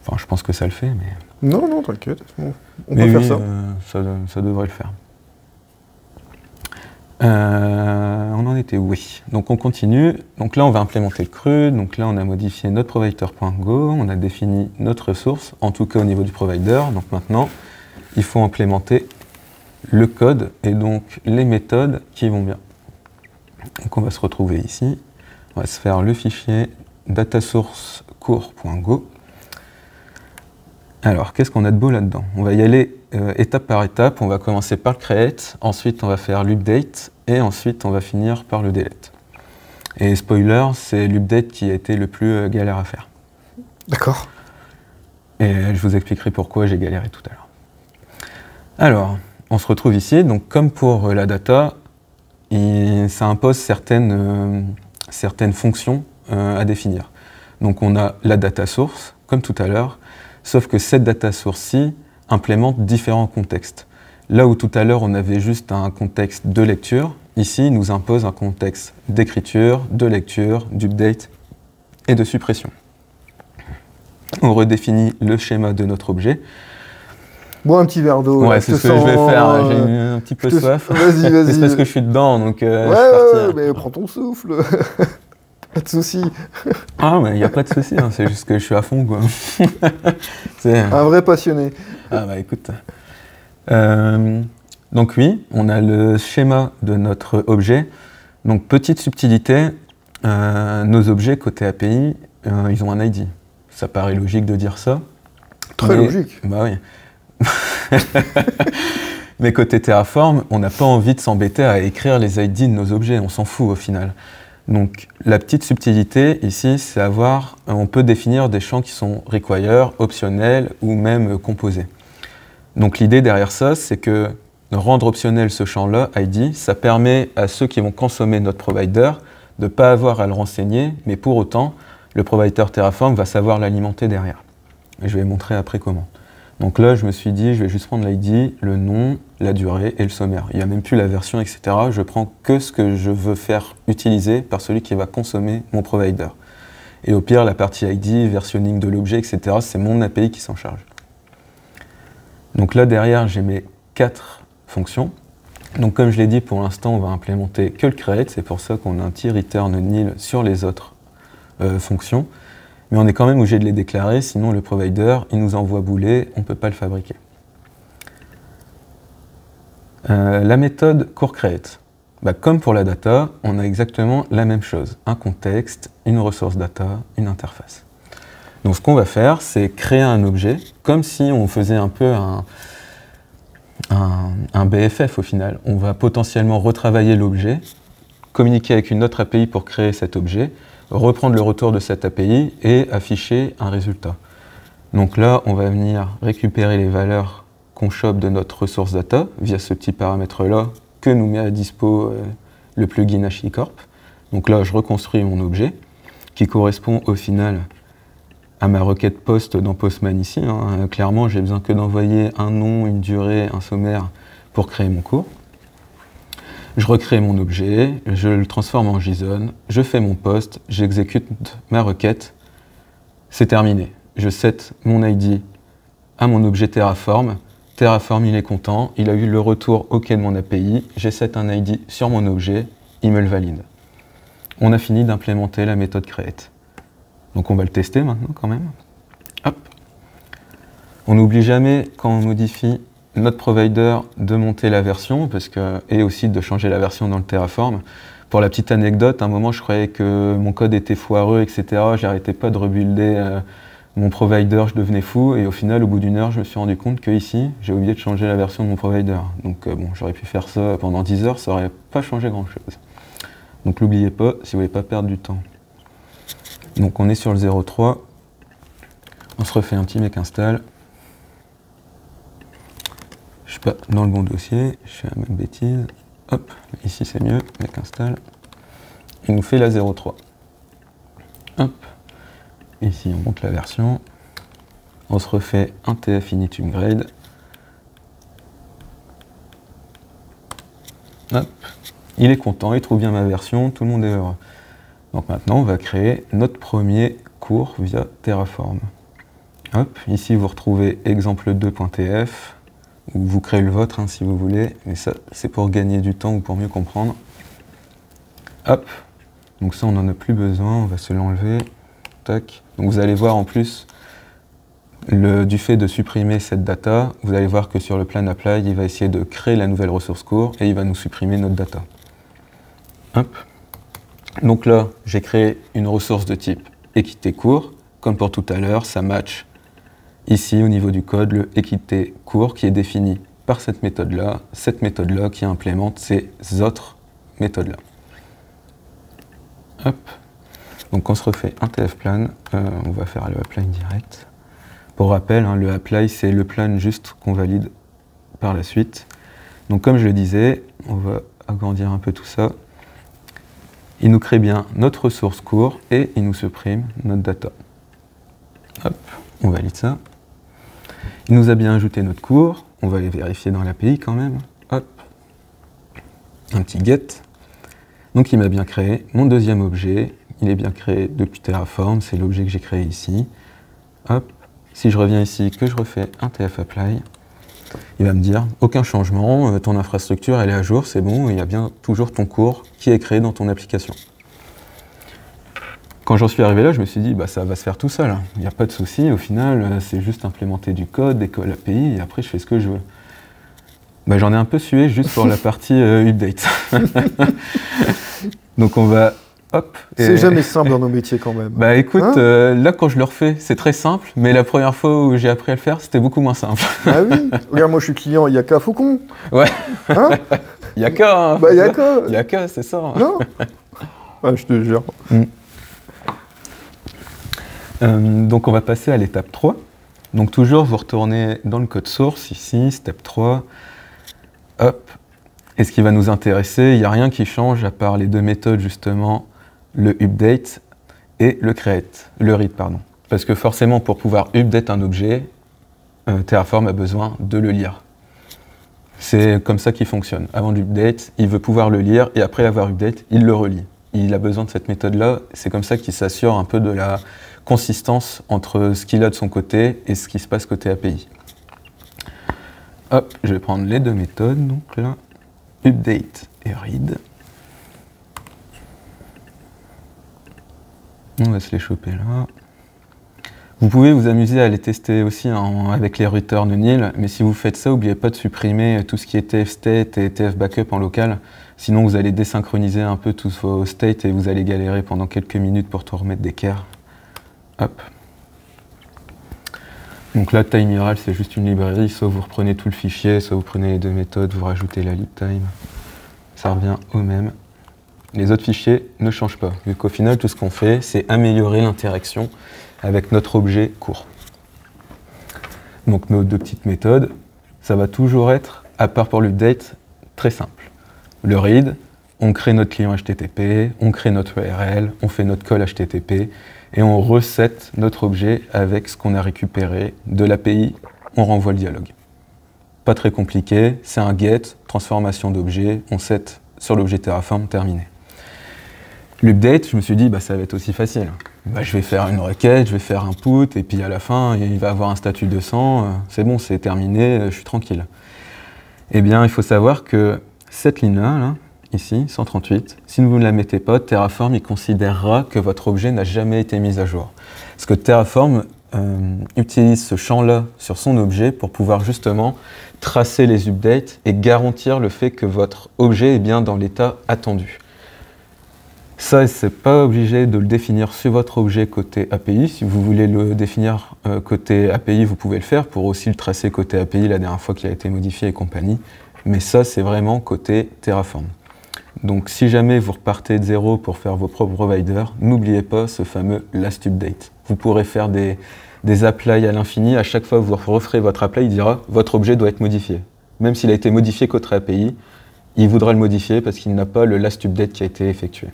Enfin je pense que ça le fait, mais... Non, non, t'inquiète, on peut faire ça. Ça devrait le faire. On en était où? Oui. Donc on continue. Donc là on va implémenter le CRUD. Donc là on a modifié notre provider.go. On a défini notre ressource, en tout cas au niveau du provider. Donc maintenant il faut implémenter le code et donc les méthodes qui vont bien. Donc on va se retrouver ici. On va se faire le fichier datasource cours.go. Alors qu'est-ce qu'on a de beau là-dedans? On va y aller étape par étape, on va commencer par le create, ensuite on va faire l'update, et ensuite on va finir par le delete. Et spoiler, c'est l'update qui a été le plus galère à faire. D'accord. Et je vous expliquerai pourquoi j'ai galéré tout à l'heure. Alors, on se retrouve ici, donc comme pour la data, ça impose certaines fonctions à définir. Donc on a la data source, comme tout à l'heure, sauf que cette data source-ci implémente différents contextes. Là où tout à l'heure on avait juste un contexte de lecture, ici il nous impose un contexte d'écriture, de lecture, d'update et de suppression. On redéfinit le schéma de notre objet. Bois un petit verre d'eau. Ouais, c'est ce que je vais faire, j'ai un petit peu soif. Vas-y, vas-y. C'est parce que je suis dedans, donc ouais, mais prends ton souffle. Pas de soucis. Ah, mais il n'y a pas de soucis, hein, c'est juste que je suis à fond, quoi. Un vrai passionné. Ah bah écoute. Donc oui, on a le schéma de notre objet. Donc petite subtilité, nos objets côté API, ils ont un ID. Ça paraît logique de dire ça. Très logique. Bah oui. Mais côté Terraform, on n'a pas envie de s'embêter à écrire les ID de nos objets, on s'en fout au final. Donc la petite subtilité ici, c'est on peut définir des champs qui sont require, optionnels ou même composés. Donc l'idée derrière ça, c'est que rendre optionnel ce champ-là, ID, ça permet à ceux qui vont consommer notre provider de ne pas avoir à le renseigner, mais pour autant, le provider Terraform va savoir l'alimenter derrière. Et je vais montrer après comment. Donc là, je me suis dit, je vais juste prendre l'ID, le nom, la durée et le sommaire. Il n'y a même plus la version, etc. Je prends que ce que je veux faire utiliser par celui qui va consommer mon provider. Et au pire, la partie ID, versionning de l'objet, etc., c'est mon API qui s'en charge. Donc là, derrière, j'ai mes 4 fonctions. Donc comme je l'ai dit, pour l'instant, on va implémenter que le create. C'est pour ça qu'on a un petit return nil sur les autres fonctions. Mais on est quand même obligé de les déclarer, sinon le provider, il nous envoie bouler, on ne peut pas le fabriquer. La méthode coreCreate. Comme pour la data, on a exactement la même chose. Un contexte, une ressource data, une interface. Donc ce qu'on va faire, c'est créer un objet, comme si on faisait un peu un BFF au final. On va potentiellement retravailler l'objet, communiquer avec une autre API pour créer cet objet, reprendre le retour de cette API et afficher un résultat. Donc là, on va venir récupérer les valeurs qu'on chope de notre ressource data via ce petit paramètre-là que nous met à dispo le plugin HashiCorp. Donc là, je reconstruis mon objet qui correspond au final à ma requête post dans Postman ici. Hein. Clairement, j'ai besoin que d'envoyer un nom, une durée, un sommaire pour créer mon cours. Je recrée mon objet, je le transforme en JSON, je fais mon post, j'exécute ma requête, c'est terminé. Je set mon ID à mon objet Terraform. Terraform, il est content, il a eu le retour OK de mon API, j'ai set un ID sur mon objet, il me le valide. On a fini d'implémenter la méthode create. Donc on va le tester maintenant quand même. Hop. On n'oublie jamais quand on modifie notre provider de monter la version et aussi de changer la version dans le Terraform. Pour la petite anecdote, à un moment je croyais que mon code était foireux, etc. J'arrêtais pas de rebuilder mon provider, je devenais fou et au final au bout d'une heure je me suis rendu compte que ici j'ai oublié de changer la version de mon provider. Donc bon, j'aurais pu faire ça pendant 10 heures, ça aurait pas changé grand chose. Donc n'oubliez pas si vous voulez pas perdre du temps. Donc on est sur le 0.3, on se refait un petit make install. Je suis pas dans le bon dossier, je fais la même bêtise. Hop, ici c'est mieux, make install. Il nous fait la 0.3. Hop, ici on monte la version. On se refait un TF init upgrade. Hop. Il est content, il trouve bien ma version, tout le monde est heureux. Donc maintenant, on va créer notre premier cours via Terraform. Hop, ici vous retrouvez exemple2.tf, ou vous créez le vôtre si vous voulez, mais ça c'est pour gagner du temps ou pour mieux comprendre. Hop, donc ça on n'en a plus besoin, on va se l'enlever. Tac. Donc vous allez voir en plus, du fait de supprimer cette data, vous allez voir que sur le plan apply, il va essayer de créer la nouvelle ressource cours et il va nous supprimer notre data. Hop. Donc là, j'ai créé une ressource de type équité cours. Comme pour tout à l'heure, ça match ici au niveau du code le équité cours qui est défini par cette méthode-là qui implémente ces autres méthodes-là. Hop. Donc on se refait un tfplan, on va faire le apply direct. Pour rappel, le apply c'est le plan juste qu'on valide par la suite. Donc comme je le disais, on va agrandir un peu tout ça. Il nous crée bien notre ressource cours et il nous supprime notre data. Hop, on valide ça. Il nous a bien ajouté notre cours, on va aller vérifier dans l'API quand même. Hop, un petit get. Donc il m'a bien créé mon deuxième objet, il est bien créé depuis Terraform, c'est l'objet que j'ai créé ici. Hop, si je reviens ici, que je refais un tf-apply, il va me dire aucun changement, ton infrastructure elle est à jour, c'est bon, il y a bien toujours ton cours qui est créé dans ton application. Quand j'en suis arrivé là, je me suis dit ça va se faire tout seul, il n'y a pas de souci, au final c'est juste implémenter du code, décoller l'API et après je fais ce que je veux. J'en ai un peu sué juste pour la partie update. Donc on va hop. C'est jamais simple dans nos métiers quand même. Écoute, là quand je le refais, c'est très simple, mais la première fois où j'ai appris à le faire, c'était beaucoup moins simple. Ah oui. Regarde, moi je suis client, il y a qu'à Faucon. Ouais. Il y a qu'à. Il y a qu'à. Il y a qu'à, c'est ça. Non. Je te jure. Donc on va passer à l'étape 3. Donc toujours vous retournez dans le code source, ici, step 3. Hop. Et ce qui va nous intéresser, il n'y a rien qui change à part les deux méthodes justement, le update et le create, le read pardon. Parce que forcément pour pouvoir update un objet, Terraform a besoin de le lire. C'est comme ça qu'il fonctionne. Avant l'update, il veut pouvoir le lire et après l'avoir update, il le relit. Il a besoin de cette méthode-là, c'est comme ça qu'il s'assure un peu de la consistance entre ce qu'il a de son côté et ce qui se passe côté API. Hop, je vais prendre les deux méthodes, donc là, update et read. On va se les choper là. Vous pouvez vous amuser à les tester aussi avec les return nil, mais si vous faites ça, n'oubliez pas de supprimer tout ce qui est tf-state et tf-backup en local, sinon vous allez désynchroniser un peu tous vos states et vous allez galérer pendant quelques minutes pour tout remettre d'équerre. Hop. Donc là, timeIral, c'est juste une librairie, soit vous reprenez tout le fichier, soit vous prenez les deux méthodes, vous rajoutez la libtime. Ça revient au même. Les autres fichiers ne changent pas, vu qu'au final, tout ce qu'on fait, c'est améliorer l'interaction avec notre objet court. Donc nos deux petites méthodes, ça va toujours être, à part pour l'update, très simple. Le read, on crée notre client HTTP, on crée notre URL, on fait notre call HTTP, et on reset notre objet avec ce qu'on a récupéré de l'API, on renvoie le dialogue. Pas très compliqué, c'est un get, transformation d'objet, on set sur l'objet Terraform, terminé. L'update, je me suis dit, ça va être aussi facile. Je vais faire une requête, je vais faire un put, et puis à la fin, il va avoir un statut 200, c'est bon, c'est terminé, je suis tranquille. Eh bien, il faut savoir que cette ligne-là, là, ici, 138, si vous ne la mettez pas, Terraform il considérera que votre objet n'a jamais été mis à jour. Parce que Terraform utilise ce champ-là sur son objet pour pouvoir justement tracer les updates et garantir le fait que votre objet est bien dans l'état attendu. Ça, c'est pas obligé de le définir sur votre objet côté API. Si vous voulez le définir côté API, vous pouvez le faire pour aussi le tracer côté API la dernière fois qu'il a été modifié et compagnie. Mais ça, c'est vraiment côté Terraform. Donc si jamais vous repartez de zéro pour faire vos propres providers, n'oubliez pas ce fameux last update. Vous pourrez faire des applys à l'infini, à chaque fois que vous referez votre apply, il dira votre objet doit être modifié. Même s'il a été modifié côté API, il voudra le modifier parce qu'il n'a pas le last update qui a été effectué.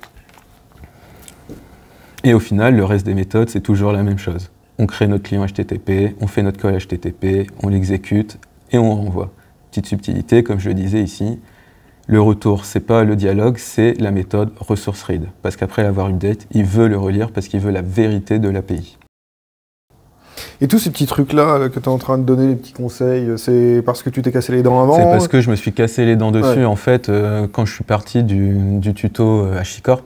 Et au final, le reste des méthodes, c'est toujours la même chose. on crée notre client HTTP, on fait notre call HTTP, on l'exécute et on renvoie. Petite subtilité, comme je le disais ici, le retour, c'est pas le dialogue, c'est la méthode resource read. Parce qu'après l'avoir update, il veut le relire parce qu'il veut la vérité de l'API. Et tous ces petits trucs-là que tu es en train de donner, les petits conseils, c'est parce que tu t'es cassé les dents avant? C'est parce que je me suis cassé les dents dessus. En fait, quand je suis parti du tuto HashiCorp,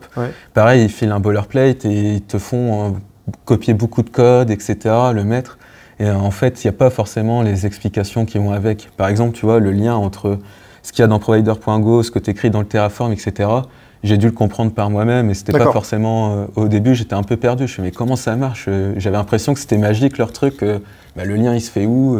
pareil, ils filent un boilerplate et ils te font copier beaucoup de code, etc., le mettre. Et en fait, il n'y a pas forcément les explications qui vont avec. Par exemple, tu vois, le lien entre ce qu'il y a dans provider.go, ce que tu écris dans le Terraform, etc., j'ai dû le comprendre par moi-même et c'était pas forcément... au début, j'étais un peu perdu. Je me suis dit, mais comment ça marche? J'avais l'impression que c'était magique leur truc. Le lien, il se fait où?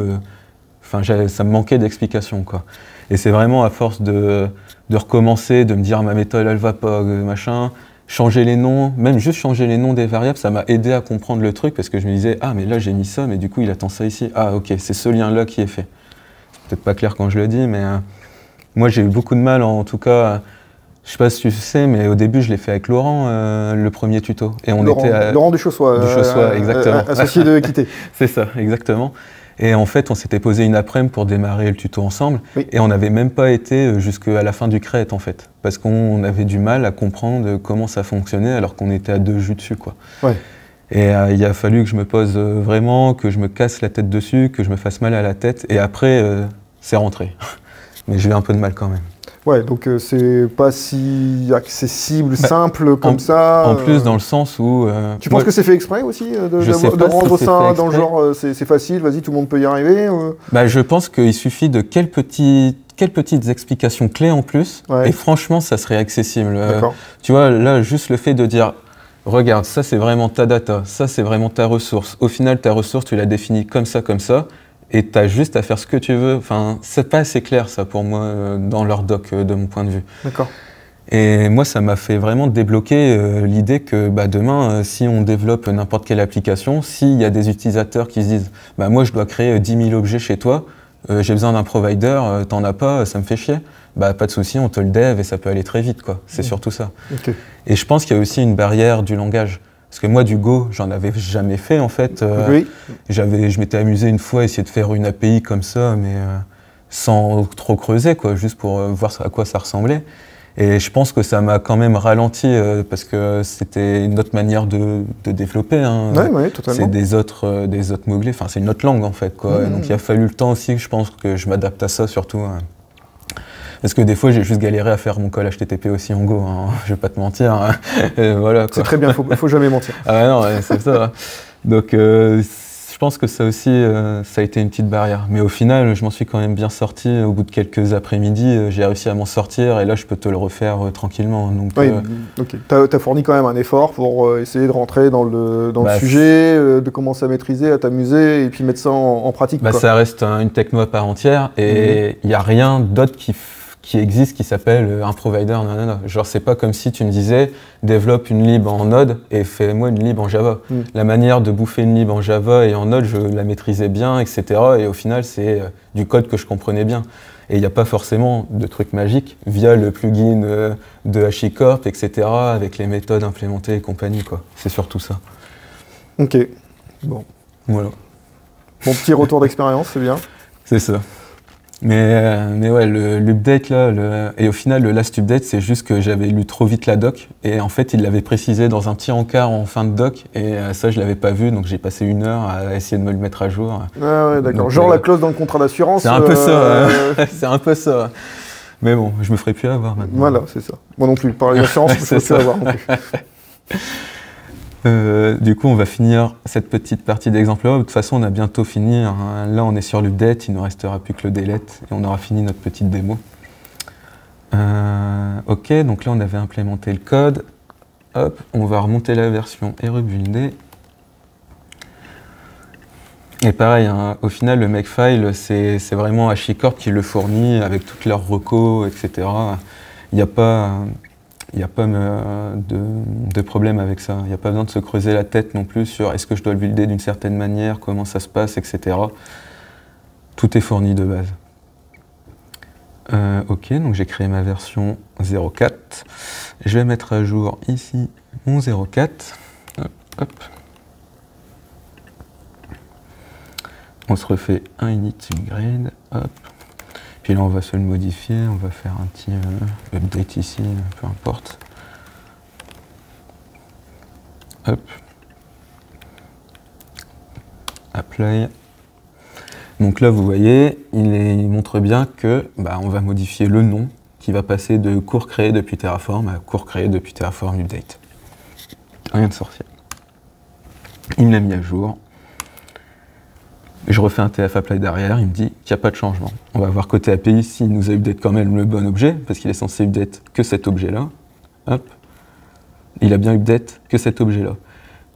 Enfin, ça me manquait d'explications, quoi. Et c'est vraiment à force de recommencer, de me dire ma méthode, elle va pas, machin, changer les noms, même juste changer les noms des variables, ça m'a aidé à comprendre le truc parce que je me disais, ah, mais là, j'ai mis ça, mais du coup, il attend ça ici. Ah, ok, c'est ce lien-là qui est fait. C'est peut-être pas clair quand je le dis, mais moi, j'ai eu beaucoup de mal, en tout cas. Je sais pas si tu sais, mais au début, je l'ai fait avec Laurent, le premier tuto. Et on était Laurent Duchossois, exactement. Associé de Equité. C'est ça, exactement. Et en fait, on s'était posé une après-midi pour démarrer le tuto ensemble. Oui. Et on n'avait même pas été jusqu'à la fin du crête, en fait. Parce qu'on avait du mal à comprendre comment ça fonctionnait, alors qu'on était à deux jus dessus, quoi. Ouais. Et il a fallu que je me pose vraiment, que je me casse la tête dessus, que je me fasse mal à la tête. Et après, c'est rentré. Mais j'ai eu un peu de mal quand même. Ouais, donc c'est pas si accessible, simple comme ça. En plus, dans le sens où... tu penses que c'est fait exprès aussi de rendre ça dans le genre c'est facile, vas-y, tout le monde peut y arriver Je pense qu'il suffit de quelques petites explications clés en plus, et franchement, ça serait accessible. Tu vois, là, juste le fait de dire, regarde, ça c'est vraiment ta data, ça c'est vraiment ta ressource. Au final, ta ressource, tu la définis comme ça, et tu as juste à faire ce que tu veux. Enfin, c'est pas assez clair, ça, pour moi, dans leur doc, de mon point de vue. D'accord. Et moi, ça m'a fait vraiment débloquer l'idée que demain, si on développe n'importe quelle application, s'il y a des utilisateurs qui se disent « moi, je dois créer 10 000 objets chez toi, j'ai besoin d'un provider, t'en as pas, ça me fait chier », pas de souci, on te le dev et ça peut aller très vite, quoi. C'est surtout ça. Okay. Et je pense qu'il y a aussi une barrière du langage. Parce que moi, du Go, j'en avais jamais fait, en fait. Je m'étais amusé une fois à essayer de faire une API comme ça, mais sans trop creuser, quoi, juste pour voir à quoi ça ressemblait. Et je pense que ça m'a quand même ralenti, parce que c'était une autre manière de développer. Hein. Ouais, totalement. C'est des autres mots-clés, enfin, c'est une autre langue, en fait, quoi. Donc il a fallu le temps aussi, je pense, que je m'adapte à ça, surtout. Parce que des fois, j'ai juste galéré à faire mon call HTTP aussi en Go, hein. Je vais pas te mentir. Hein. Voilà, c'est très bien, faut jamais mentir. Ah non, c'est ça. Donc, je pense que ça aussi, ça a été une petite barrière. Mais au final, je m'en suis quand même bien sorti. Au bout de quelques après-midi, j'ai réussi à m'en sortir et là, je peux te le refaire tranquillement. Donc, oui, ok. Tu as fourni quand même un effort pour essayer de rentrer dans le sujet, de commencer à maîtriser, à t'amuser et puis mettre ça en pratique. Ça reste une techno à part entière et il n'y a rien d'autre qui existe qui s'appelle un provider, Genre, c'est pas comme si tu me disais développe une lib en Node et fais-moi une lib en Java. La manière de bouffer une lib en Java et en Node, je la maîtrisais bien, etc. Et au final, c'est du code que je comprenais bien. Et il n'y a pas forcément de truc magique via le plugin de HashiCorp, etc. avec les méthodes implémentées et compagnie, quoi. C'est surtout ça. Ok. Bon. Voilà. Bon petit retour d'expérience, c'est bien. C'est ça. Mais ouais, l'update là, et au final le last update, c'est juste que j'avais lu trop vite la doc et en fait il l'avait précisé dans un petit encart en fin de doc et ça je l'avais pas vu, donc j'ai passé 1 heure à essayer de me le mettre à jour. Ah ouais, d'accord. Genre la clause dans le contrat d'assurance. C'est un peu ça, c'est un peu ça. Mais bon, je me ferai plus avoir maintenant. Voilà, c'est ça. Moi non plus, par l'assurance, je me ferai plus avoir non plus. Du coup, on va finir cette petite partie d'exemple. De toute façon, on a bientôt fini. Hein. Là, on est sur l'update. Il ne nous restera plus que le delete et on aura fini notre petite démo. Ok, donc là, on avait implémenté le code. Hop, on va remonter la version et rebuilder. Et pareil, hein, au final, le makefile, c'est vraiment HashiCorp qui le fournit avec toutes leurs recos, etc. Il n'y a pas... de problème avec ça. Il n'y a pas besoin de se creuser la tête non plus sur est-ce que je dois le builder d'une certaine manière, comment ça se passe, etc. Tout est fourni de base. Ok, donc j'ai créé ma version 0.4. Je vais mettre à jour ici mon 0.4. Hop, hop. On se refait un init upgrade, hop. Puis là, on va se le modifier, on va faire un petit update ici, peu importe. Hop. Apply. Donc là, vous voyez, il montre bien que on va modifier le nom qui va passer de cours créé depuis Terraform à cours créé depuis Terraform Update. Rien de sorcier. Il me l'a mis à jour. Je refais un TF apply derrière, il me dit qu'il n'y a pas de changement. On va voir côté API s'il nous a update quand même le bon objet, parce qu'il est censé update que cet objet-là. Hop. Il a bien update que cet objet-là.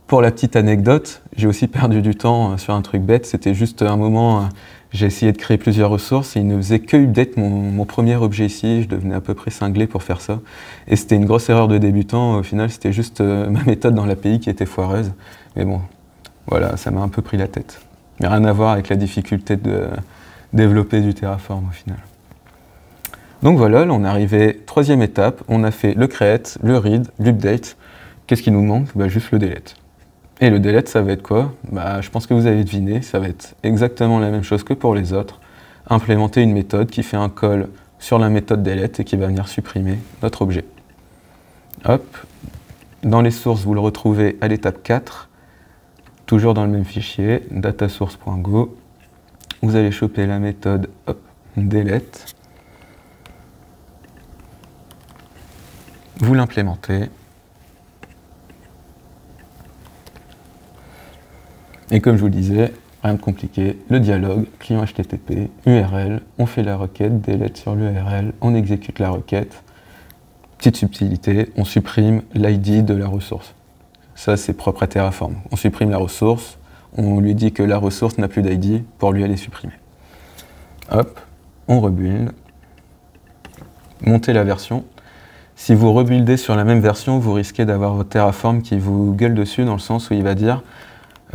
Pour la petite anecdote, j'ai aussi perdu du temps sur un truc bête. C'était juste un moment, j'ai essayé de créer plusieurs ressources et il ne faisait que update mon premier objet ici. Je devenais à peu près cinglé pour faire ça. Et c'était une grosse erreur de débutant. Au final, c'était juste ma méthode dans l'API qui était foireuse. Mais bon, voilà, ça m'a un peu pris la tête. Mais rien à voir avec la difficulté de développer du Terraform au final. Donc voilà, là on est arrivé, troisième étape. On a fait le create, le read, l'update. Qu'est-ce qui nous manque? Juste le delete. Et le delete, ça va être quoi? Je pense que vous avez deviné, ça va être exactement la même chose que pour les autres. Implémenter une méthode qui fait un call sur la méthode delete et qui va venir supprimer notre objet. Hop. Dans les sources, vous le retrouvez à l'étape 4, toujours dans le même fichier, datasource.go. Vous allez choper la méthode delete. Vous l'implémentez. Et comme je vous le disais, rien de compliqué, le dialogue, client HTTP, URL, on fait la requête, delete sur l'URL, on exécute la requête. Petite subtilité, on supprime l'ID de la ressource. Ça, c'est propre à Terraform. On supprime la ressource, on lui dit que la ressource n'a plus d'ID, pour lui aller supprimer. Hop, on rebuild, montez la version. Si vous rebuildez sur la même version, vous risquez d'avoir votre Terraform qui vous gueule dessus, dans le sens où il va dire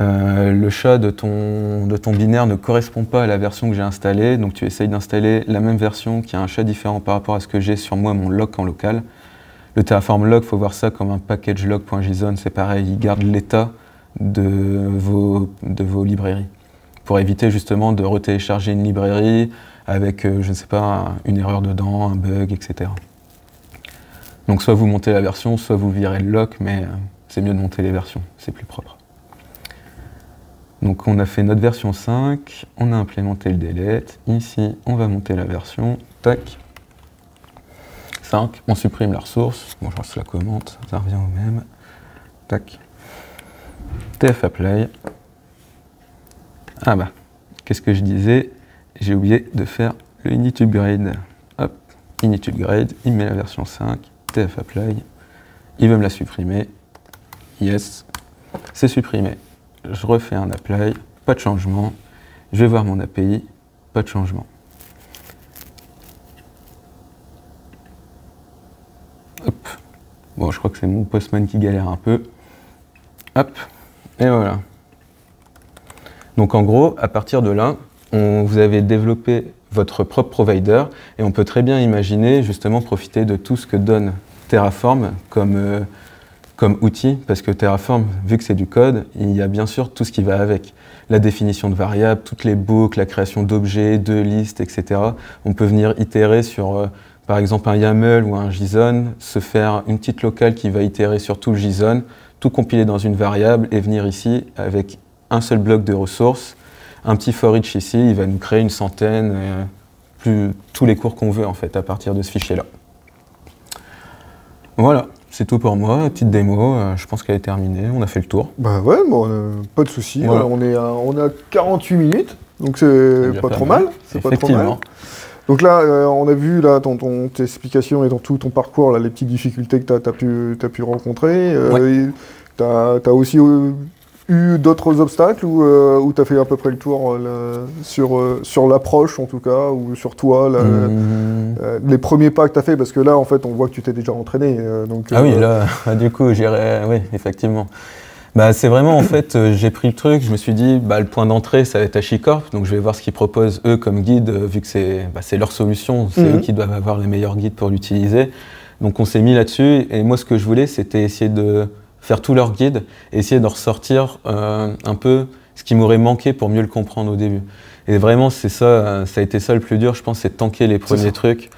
le chat de ton binaire ne correspond pas à la version que j'ai installée, donc tu essayes d'installer la même version qui a un chat différent par rapport à ce que j'ai sur moi, mon lock en local. Le Terraform log, il faut voir ça comme un package log.json, c'est pareil, il garde l'état de vos librairies, pour éviter justement de retélécharger une librairie avec, je ne sais pas, une erreur dedans, un bug, etc. Donc soit vous montez la version, soit vous virez le lock, mais c'est mieux de monter les versions, c'est plus propre. Donc on a fait notre version 5, on a implémenté le delete, ici on va monter la version, tac, 5, on supprime la ressource, bon je lance la commande, ça revient au même, tac, tf apply, qu'est-ce que je disais, j'ai oublié de faire le init upgrade, hop, init upgrade, il met la version 5, tf apply, il veut me la supprimer, yes, c'est supprimé. Je refais un apply, pas de changement. Je vais voir mon API, pas de changement. Hop. Bon, je crois que c'est mon Postman qui galère un peu. Hop. Et voilà. Donc en gros, à partir de là, vous avez développé votre propre provider et on peut très bien imaginer justement profiter de tout ce que donne Terraform comme outil, parce que Terraform, vu que c'est du code, il y a bien sûr tout ce qui va avec. La définition de variables, toutes les boucles, la création d'objets, de listes, etc. On peut venir itérer sur, par exemple, un YAML ou un JSON, se faire une petite locale qui va itérer sur tout le JSON, tout compiler dans une variable et venir ici avec un seul bloc de ressources, un petit for each ici, il va nous créer une centaine, tous les cours qu'on veut en fait à partir de ce fichier-là. Voilà. C'est tout pour moi, petite démo, je pense qu'elle est terminée, on a fait le tour. Ouais, bon, pas de soucis, voilà. On est à 48 minutes, donc c'est pas trop mal. Effectivement. Donc là, on a vu là, tes explications et dans tout ton parcours, là, les petites difficultés que tu as pu rencontrer. Tu as aussi eu d'autres obstacles ou tu as fait à peu près le tour sur l'approche en tout cas, ou sur toi, les premiers pas que tu as fait, parce que là en fait on voit que tu t'es déjà entraîné. Oui, là, du coup j'irai, oui, effectivement. C'est vraiment en fait, j'ai pris le truc, je me suis dit, le point d'entrée ça va être HashiCorp, donc je vais voir ce qu'ils proposent eux comme guide, vu que c'est leur solution, c'est eux qui doivent avoir les meilleurs guides pour l'utiliser. Donc on s'est mis là-dessus, et moi ce que je voulais c'était essayer de faire tous leurs guides et essayer de ressortir un peu ce qui m'aurait manqué pour mieux le comprendre au début. Et vraiment, c'est ça, ça a été ça le plus dur, je pense, c'est de tanker les premiers trucs,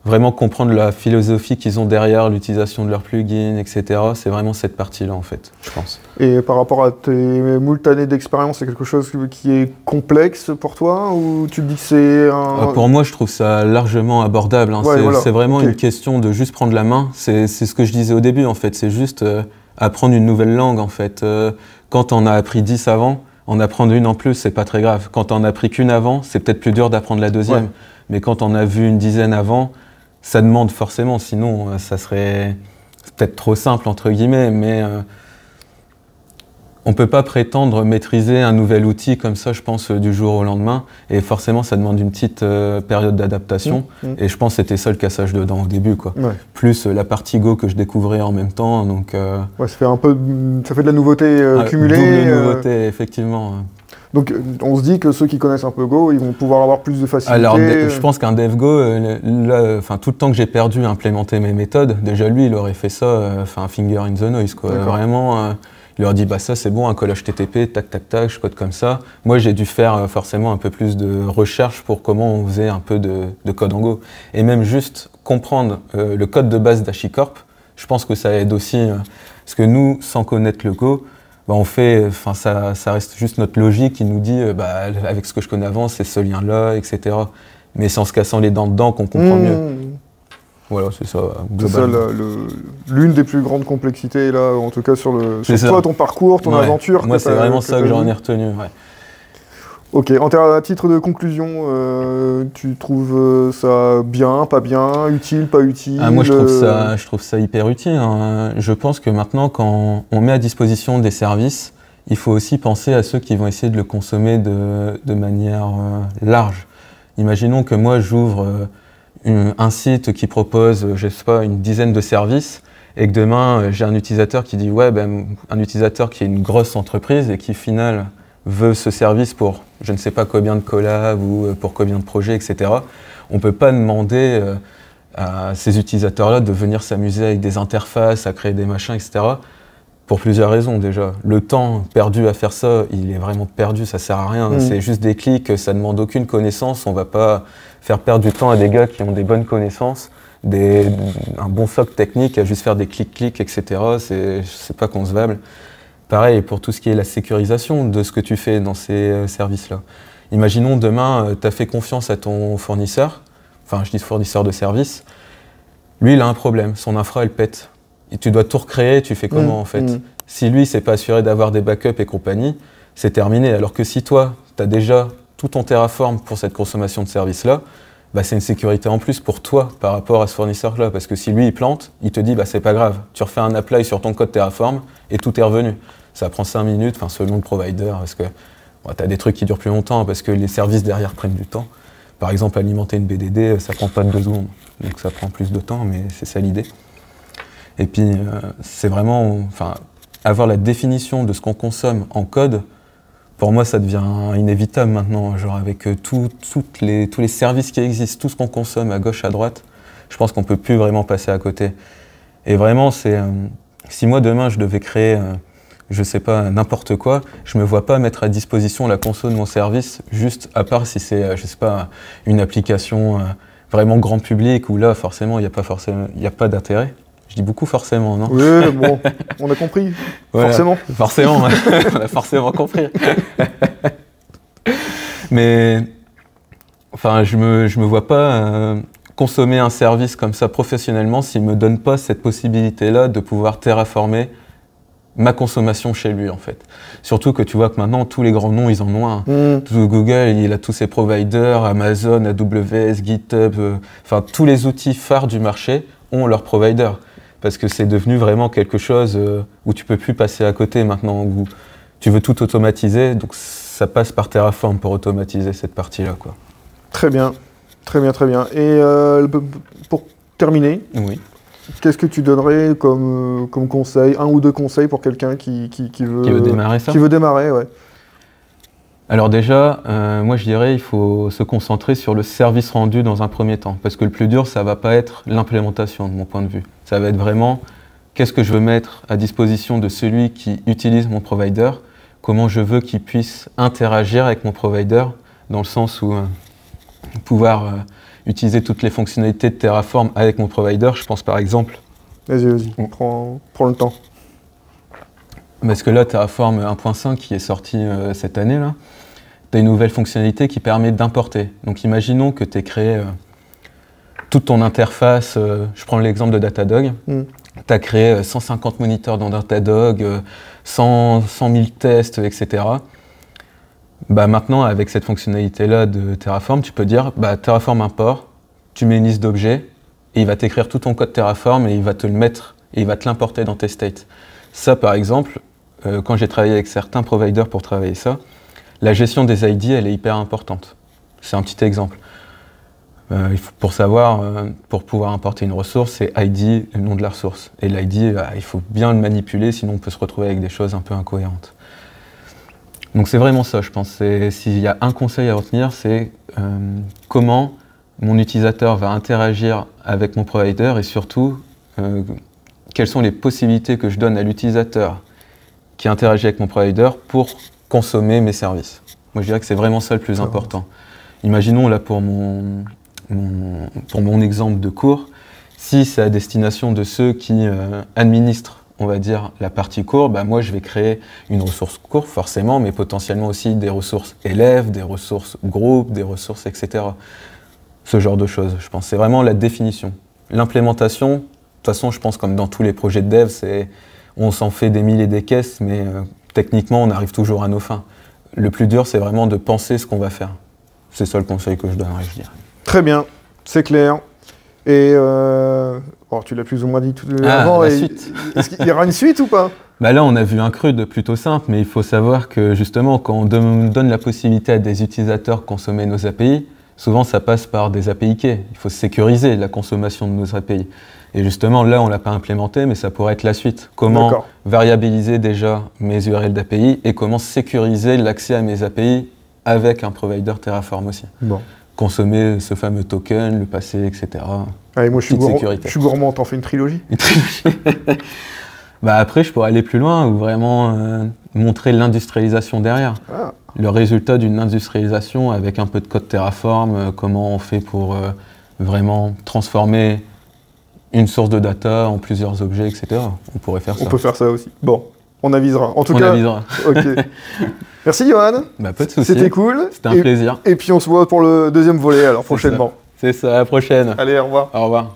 vraiment comprendre la philosophie qu'ils ont derrière l'utilisation de leurs plugins, etc. C'est vraiment cette partie-là, en fait, je pense. Et par rapport à tes moult années d'expérience, c'est quelque chose qui est complexe pour toi, ou tu te dis que c'est un... Pour moi, je trouve ça largement abordable. Hein. Ouais, voilà. C'est vraiment Okay. une question de juste prendre la main. C'est ce que je disais au début, en fait. C'est juste apprendre une nouvelle langue, en fait. Quand on a appris 10 avant, en apprendre une en plus, c'est pas très grave. Quand on a appris qu'une avant, c'est peut-être plus dur d'apprendre la deuxième. Ouais. Mais quand on a vu une dizaine avant, ça demande forcément. Sinon, ça serait peut-être trop simple, entre guillemets. Mais on ne peut pas prétendre maîtriser un nouvel outil comme ça, je pense, du jour au lendemain. Et forcément, ça demande une petite période d'adaptation. Et je pense que c'était ça le cassage dedans au début, quoi. Ouais. Plus la partie Go que je découvrais en même temps. Donc, ouais, ça fait de la nouveauté cumulée. Double nouveauté, effectivement. Donc on se dit que ceux qui connaissent un peu Go, ils vont pouvoir avoir plus de facilité. Alors je pense qu'un dev Go, tout le temps que j'ai perdu à implémenter mes méthodes, déjà lui, il aurait fait ça, finger in the noise, quoi. Vraiment... il leur dit bah ça c'est bon, un call HTTP, tac tac tac, je code comme ça. Moi j'ai dû faire forcément un peu plus de recherche pour comment on faisait un peu de code en Go. Et même juste comprendre le code de base d'HashiCorp, je pense que ça aide aussi. Parce que nous, sans connaître le Go, bah on fait, ça reste juste notre logique qui nous dit avec ce que je connais avant, c'est ce lien-là, etc. Mais c'est en se cassant les dents dedans qu'on comprend mieux. Voilà, c'est ça. C'est ça l'une des plus grandes complexités, là, en tout cas sur toi, ton parcours, ton aventure. Moi, c'est vraiment ça que j'en ai retenu. Ouais. Ok, à titre de conclusion, tu trouves ça bien, pas bien, utile, pas utile? Moi, je trouve ça hyper utile. Hein. Je pense que maintenant, quand on met à disposition des services, il faut aussi penser à ceux qui vont essayer de le consommer de manière large. Imaginons que moi, j'ouvre... un site qui propose, je sais pas, une dizaine de services et que demain j'ai un utilisateur qui dit un utilisateur qui est une grosse entreprise et qui au final veut ce service pour je ne sais pas combien de collabs ou pour combien de projets, etc. On peut pas demander à ces utilisateurs-là de venir s'amuser avec des interfaces, à créer des machins, etc. Pour plusieurs raisons déjà. Le temps perdu à faire ça, il est vraiment perdu, ça sert à rien. C'est juste des clics, ça demande aucune connaissance. On va pas faire perdre du temps à des gars qui ont des bonnes connaissances, un bon socle technique, à juste faire des clics-clics, etc. C'est pas concevable. Pareil pour tout ce qui est la sécurisation de ce que tu fais dans ces services-là. Imaginons demain, tu as fait confiance à ton fournisseur, enfin je dis fournisseur de service, lui il a un problème, son infra elle pète. Et tu dois tout recréer, tu fais comment en fait? Si lui, s'est pas assuré d'avoir des backups et compagnie, c'est terminé. Alors que si toi, tu as déjà tout ton Terraform pour cette consommation de service-là, c'est une sécurité en plus pour toi par rapport à ce fournisseur-là. Parce que si lui, il plante, il te dit c'est pas grave, tu refais un apply sur ton code Terraform et tout est revenu. Ça prend 5 minutes, selon le provider, parce que tu as des trucs qui durent plus longtemps, parce que les services derrière prennent du temps. Par exemple, alimenter une BDD, ça prend pas 2 secondes. Donc ça prend plus de temps, mais c'est ça l'idée. Et puis, c'est vraiment, avoir la définition de ce qu'on consomme en code, pour moi, ça devient inévitable maintenant. Genre avec tous les services qui existent, tout ce qu'on consomme à gauche, à droite, je pense qu'on peut plus vraiment passer à côté. Et vraiment, si moi demain je devais créer, je sais pas, n'importe quoi, je me vois pas mettre à disposition la console de mon service, juste à part si c'est, je sais pas, une application vraiment grand public où là, forcément, il n'y a pas d'intérêt. Je dis beaucoup forcément, non? Oui, bon, on a compris. Voilà, forcément. Forcément, on a forcément compris. Mais, je me vois pas consommer un service comme ça professionnellement s'il me donne pas cette possibilité-là de pouvoir terraformer ma consommation chez lui, en fait. Surtout que tu vois que maintenant, tous les grands noms, ils en ont un. Google, il a tous ses providers, Amazon, AWS, GitHub, tous les outils phares du marché ont leur provider. Parce que c'est devenu vraiment quelque chose où tu peux plus passer à côté maintenant, où tu veux tout automatiser, donc ça passe par Terraform pour automatiser cette partie-là, quoi. Très bien, très bien, très bien. Et pour terminer, oui. Qu'est-ce que tu donnerais comme conseil, 1 ou 2 conseils pour quelqu'un qui veut démarrer ça? Qui veut démarrer, ouais. Alors déjà, moi je dirais il faut se concentrer sur le service rendu dans un premier temps. Parce que le plus dur, ça va pas être l'implémentation de mon point de vue. Ça va être vraiment qu'est-ce que je veux mettre à disposition de celui qui utilise mon provider, comment je veux qu'il puisse interagir avec mon provider, dans le sens où pouvoir utiliser toutes les fonctionnalités de Terraform avec mon provider. Je pense par exemple... Vas-y, prends le temps. Parce que là, Terraform 1.5 qui est sorti cette année, là, tu as une nouvelle fonctionnalité qui permet d'importer. Donc imaginons que tu aies créé toute ton interface, je prends l'exemple de Datadog, tu as créé 150 moniteurs dans Datadog, 100 000 tests, etc. Bah maintenant, avec cette fonctionnalité-là de Terraform, tu peux dire Terraform import, tu mets une liste d'objets, et il va t'écrire tout ton code Terraform et il va te le mettre, et il va te l'importer dans tes states. Ça, par exemple, quand j'ai travaillé avec certains providers pour travailler ça, la gestion des ID, elle est hyper importante. C'est un petit exemple. Pour savoir, pour pouvoir importer une ressource, c'est ID, le nom de la ressource. Et l'ID, il faut bien le manipuler, sinon on peut se retrouver avec des choses un peu incohérentes. Donc c'est vraiment ça, je pense. S'il y a un conseil à retenir, c'est comment mon utilisateur va interagir avec mon provider et surtout, quelles sont les possibilités que je donne à l'utilisateur qui interagit avec mon provider pour consommer mes services. Moi, je dirais que c'est vraiment ça le plus important. Imaginons là pour mon exemple de cours, si c'est à destination de ceux qui administrent, on va dire, la partie cours, moi je vais créer une ressource cours forcément, mais potentiellement aussi des ressources élèves, des ressources groupes, des ressources, etc. Ce genre de choses, je pense. C'est vraiment la définition. L'implémentation, de toute façon, je pense comme dans tous les projets de dev, on s'en fait des mille et des caisses, mais techniquement, on arrive toujours à nos fins. Le plus dur, c'est vraiment de penser ce qu'on va faire. C'est ça le conseil que je donnerais, je dirais. Très bien, c'est clair. Et tu l'as plus ou moins dit tout avant. La suite. Est-ce qu'il y aura une suite ou pas? Là, on a vu un CRUD plutôt simple, mais il faut savoir que justement, quand on donne la possibilité à des utilisateurs de consommer nos API, souvent ça passe par des API keys. Il faut sécuriser la consommation de nos API. Et justement, là, on ne l'a pas implémenté, mais ça pourrait être la suite. Comment variabiliser déjà mes URL d'API et comment sécuriser l'accès à mes API avec un provider Terraform aussi. Bon. Consommer ce fameux token, le passer, etc. Allez, moi, je suis gourmand, t'en fais une trilogie. Une trilogie. Après, je pourrais aller plus loin ou vraiment montrer l'industrialisation derrière. Le résultat d'une industrialisation avec un peu de code Terraform, comment on fait pour vraiment transformer une source de data en plusieurs objets, etc. On pourrait faire ça. On peut faire ça aussi. Bon, on avisera. En tout cas, on avisera. Ok. Merci Johan. Pas de soucis. C'était cool. C'était un plaisir. Et puis on se voit pour le deuxième volet alors prochainement. C'est ça, à la prochaine. Allez, au revoir. Au revoir.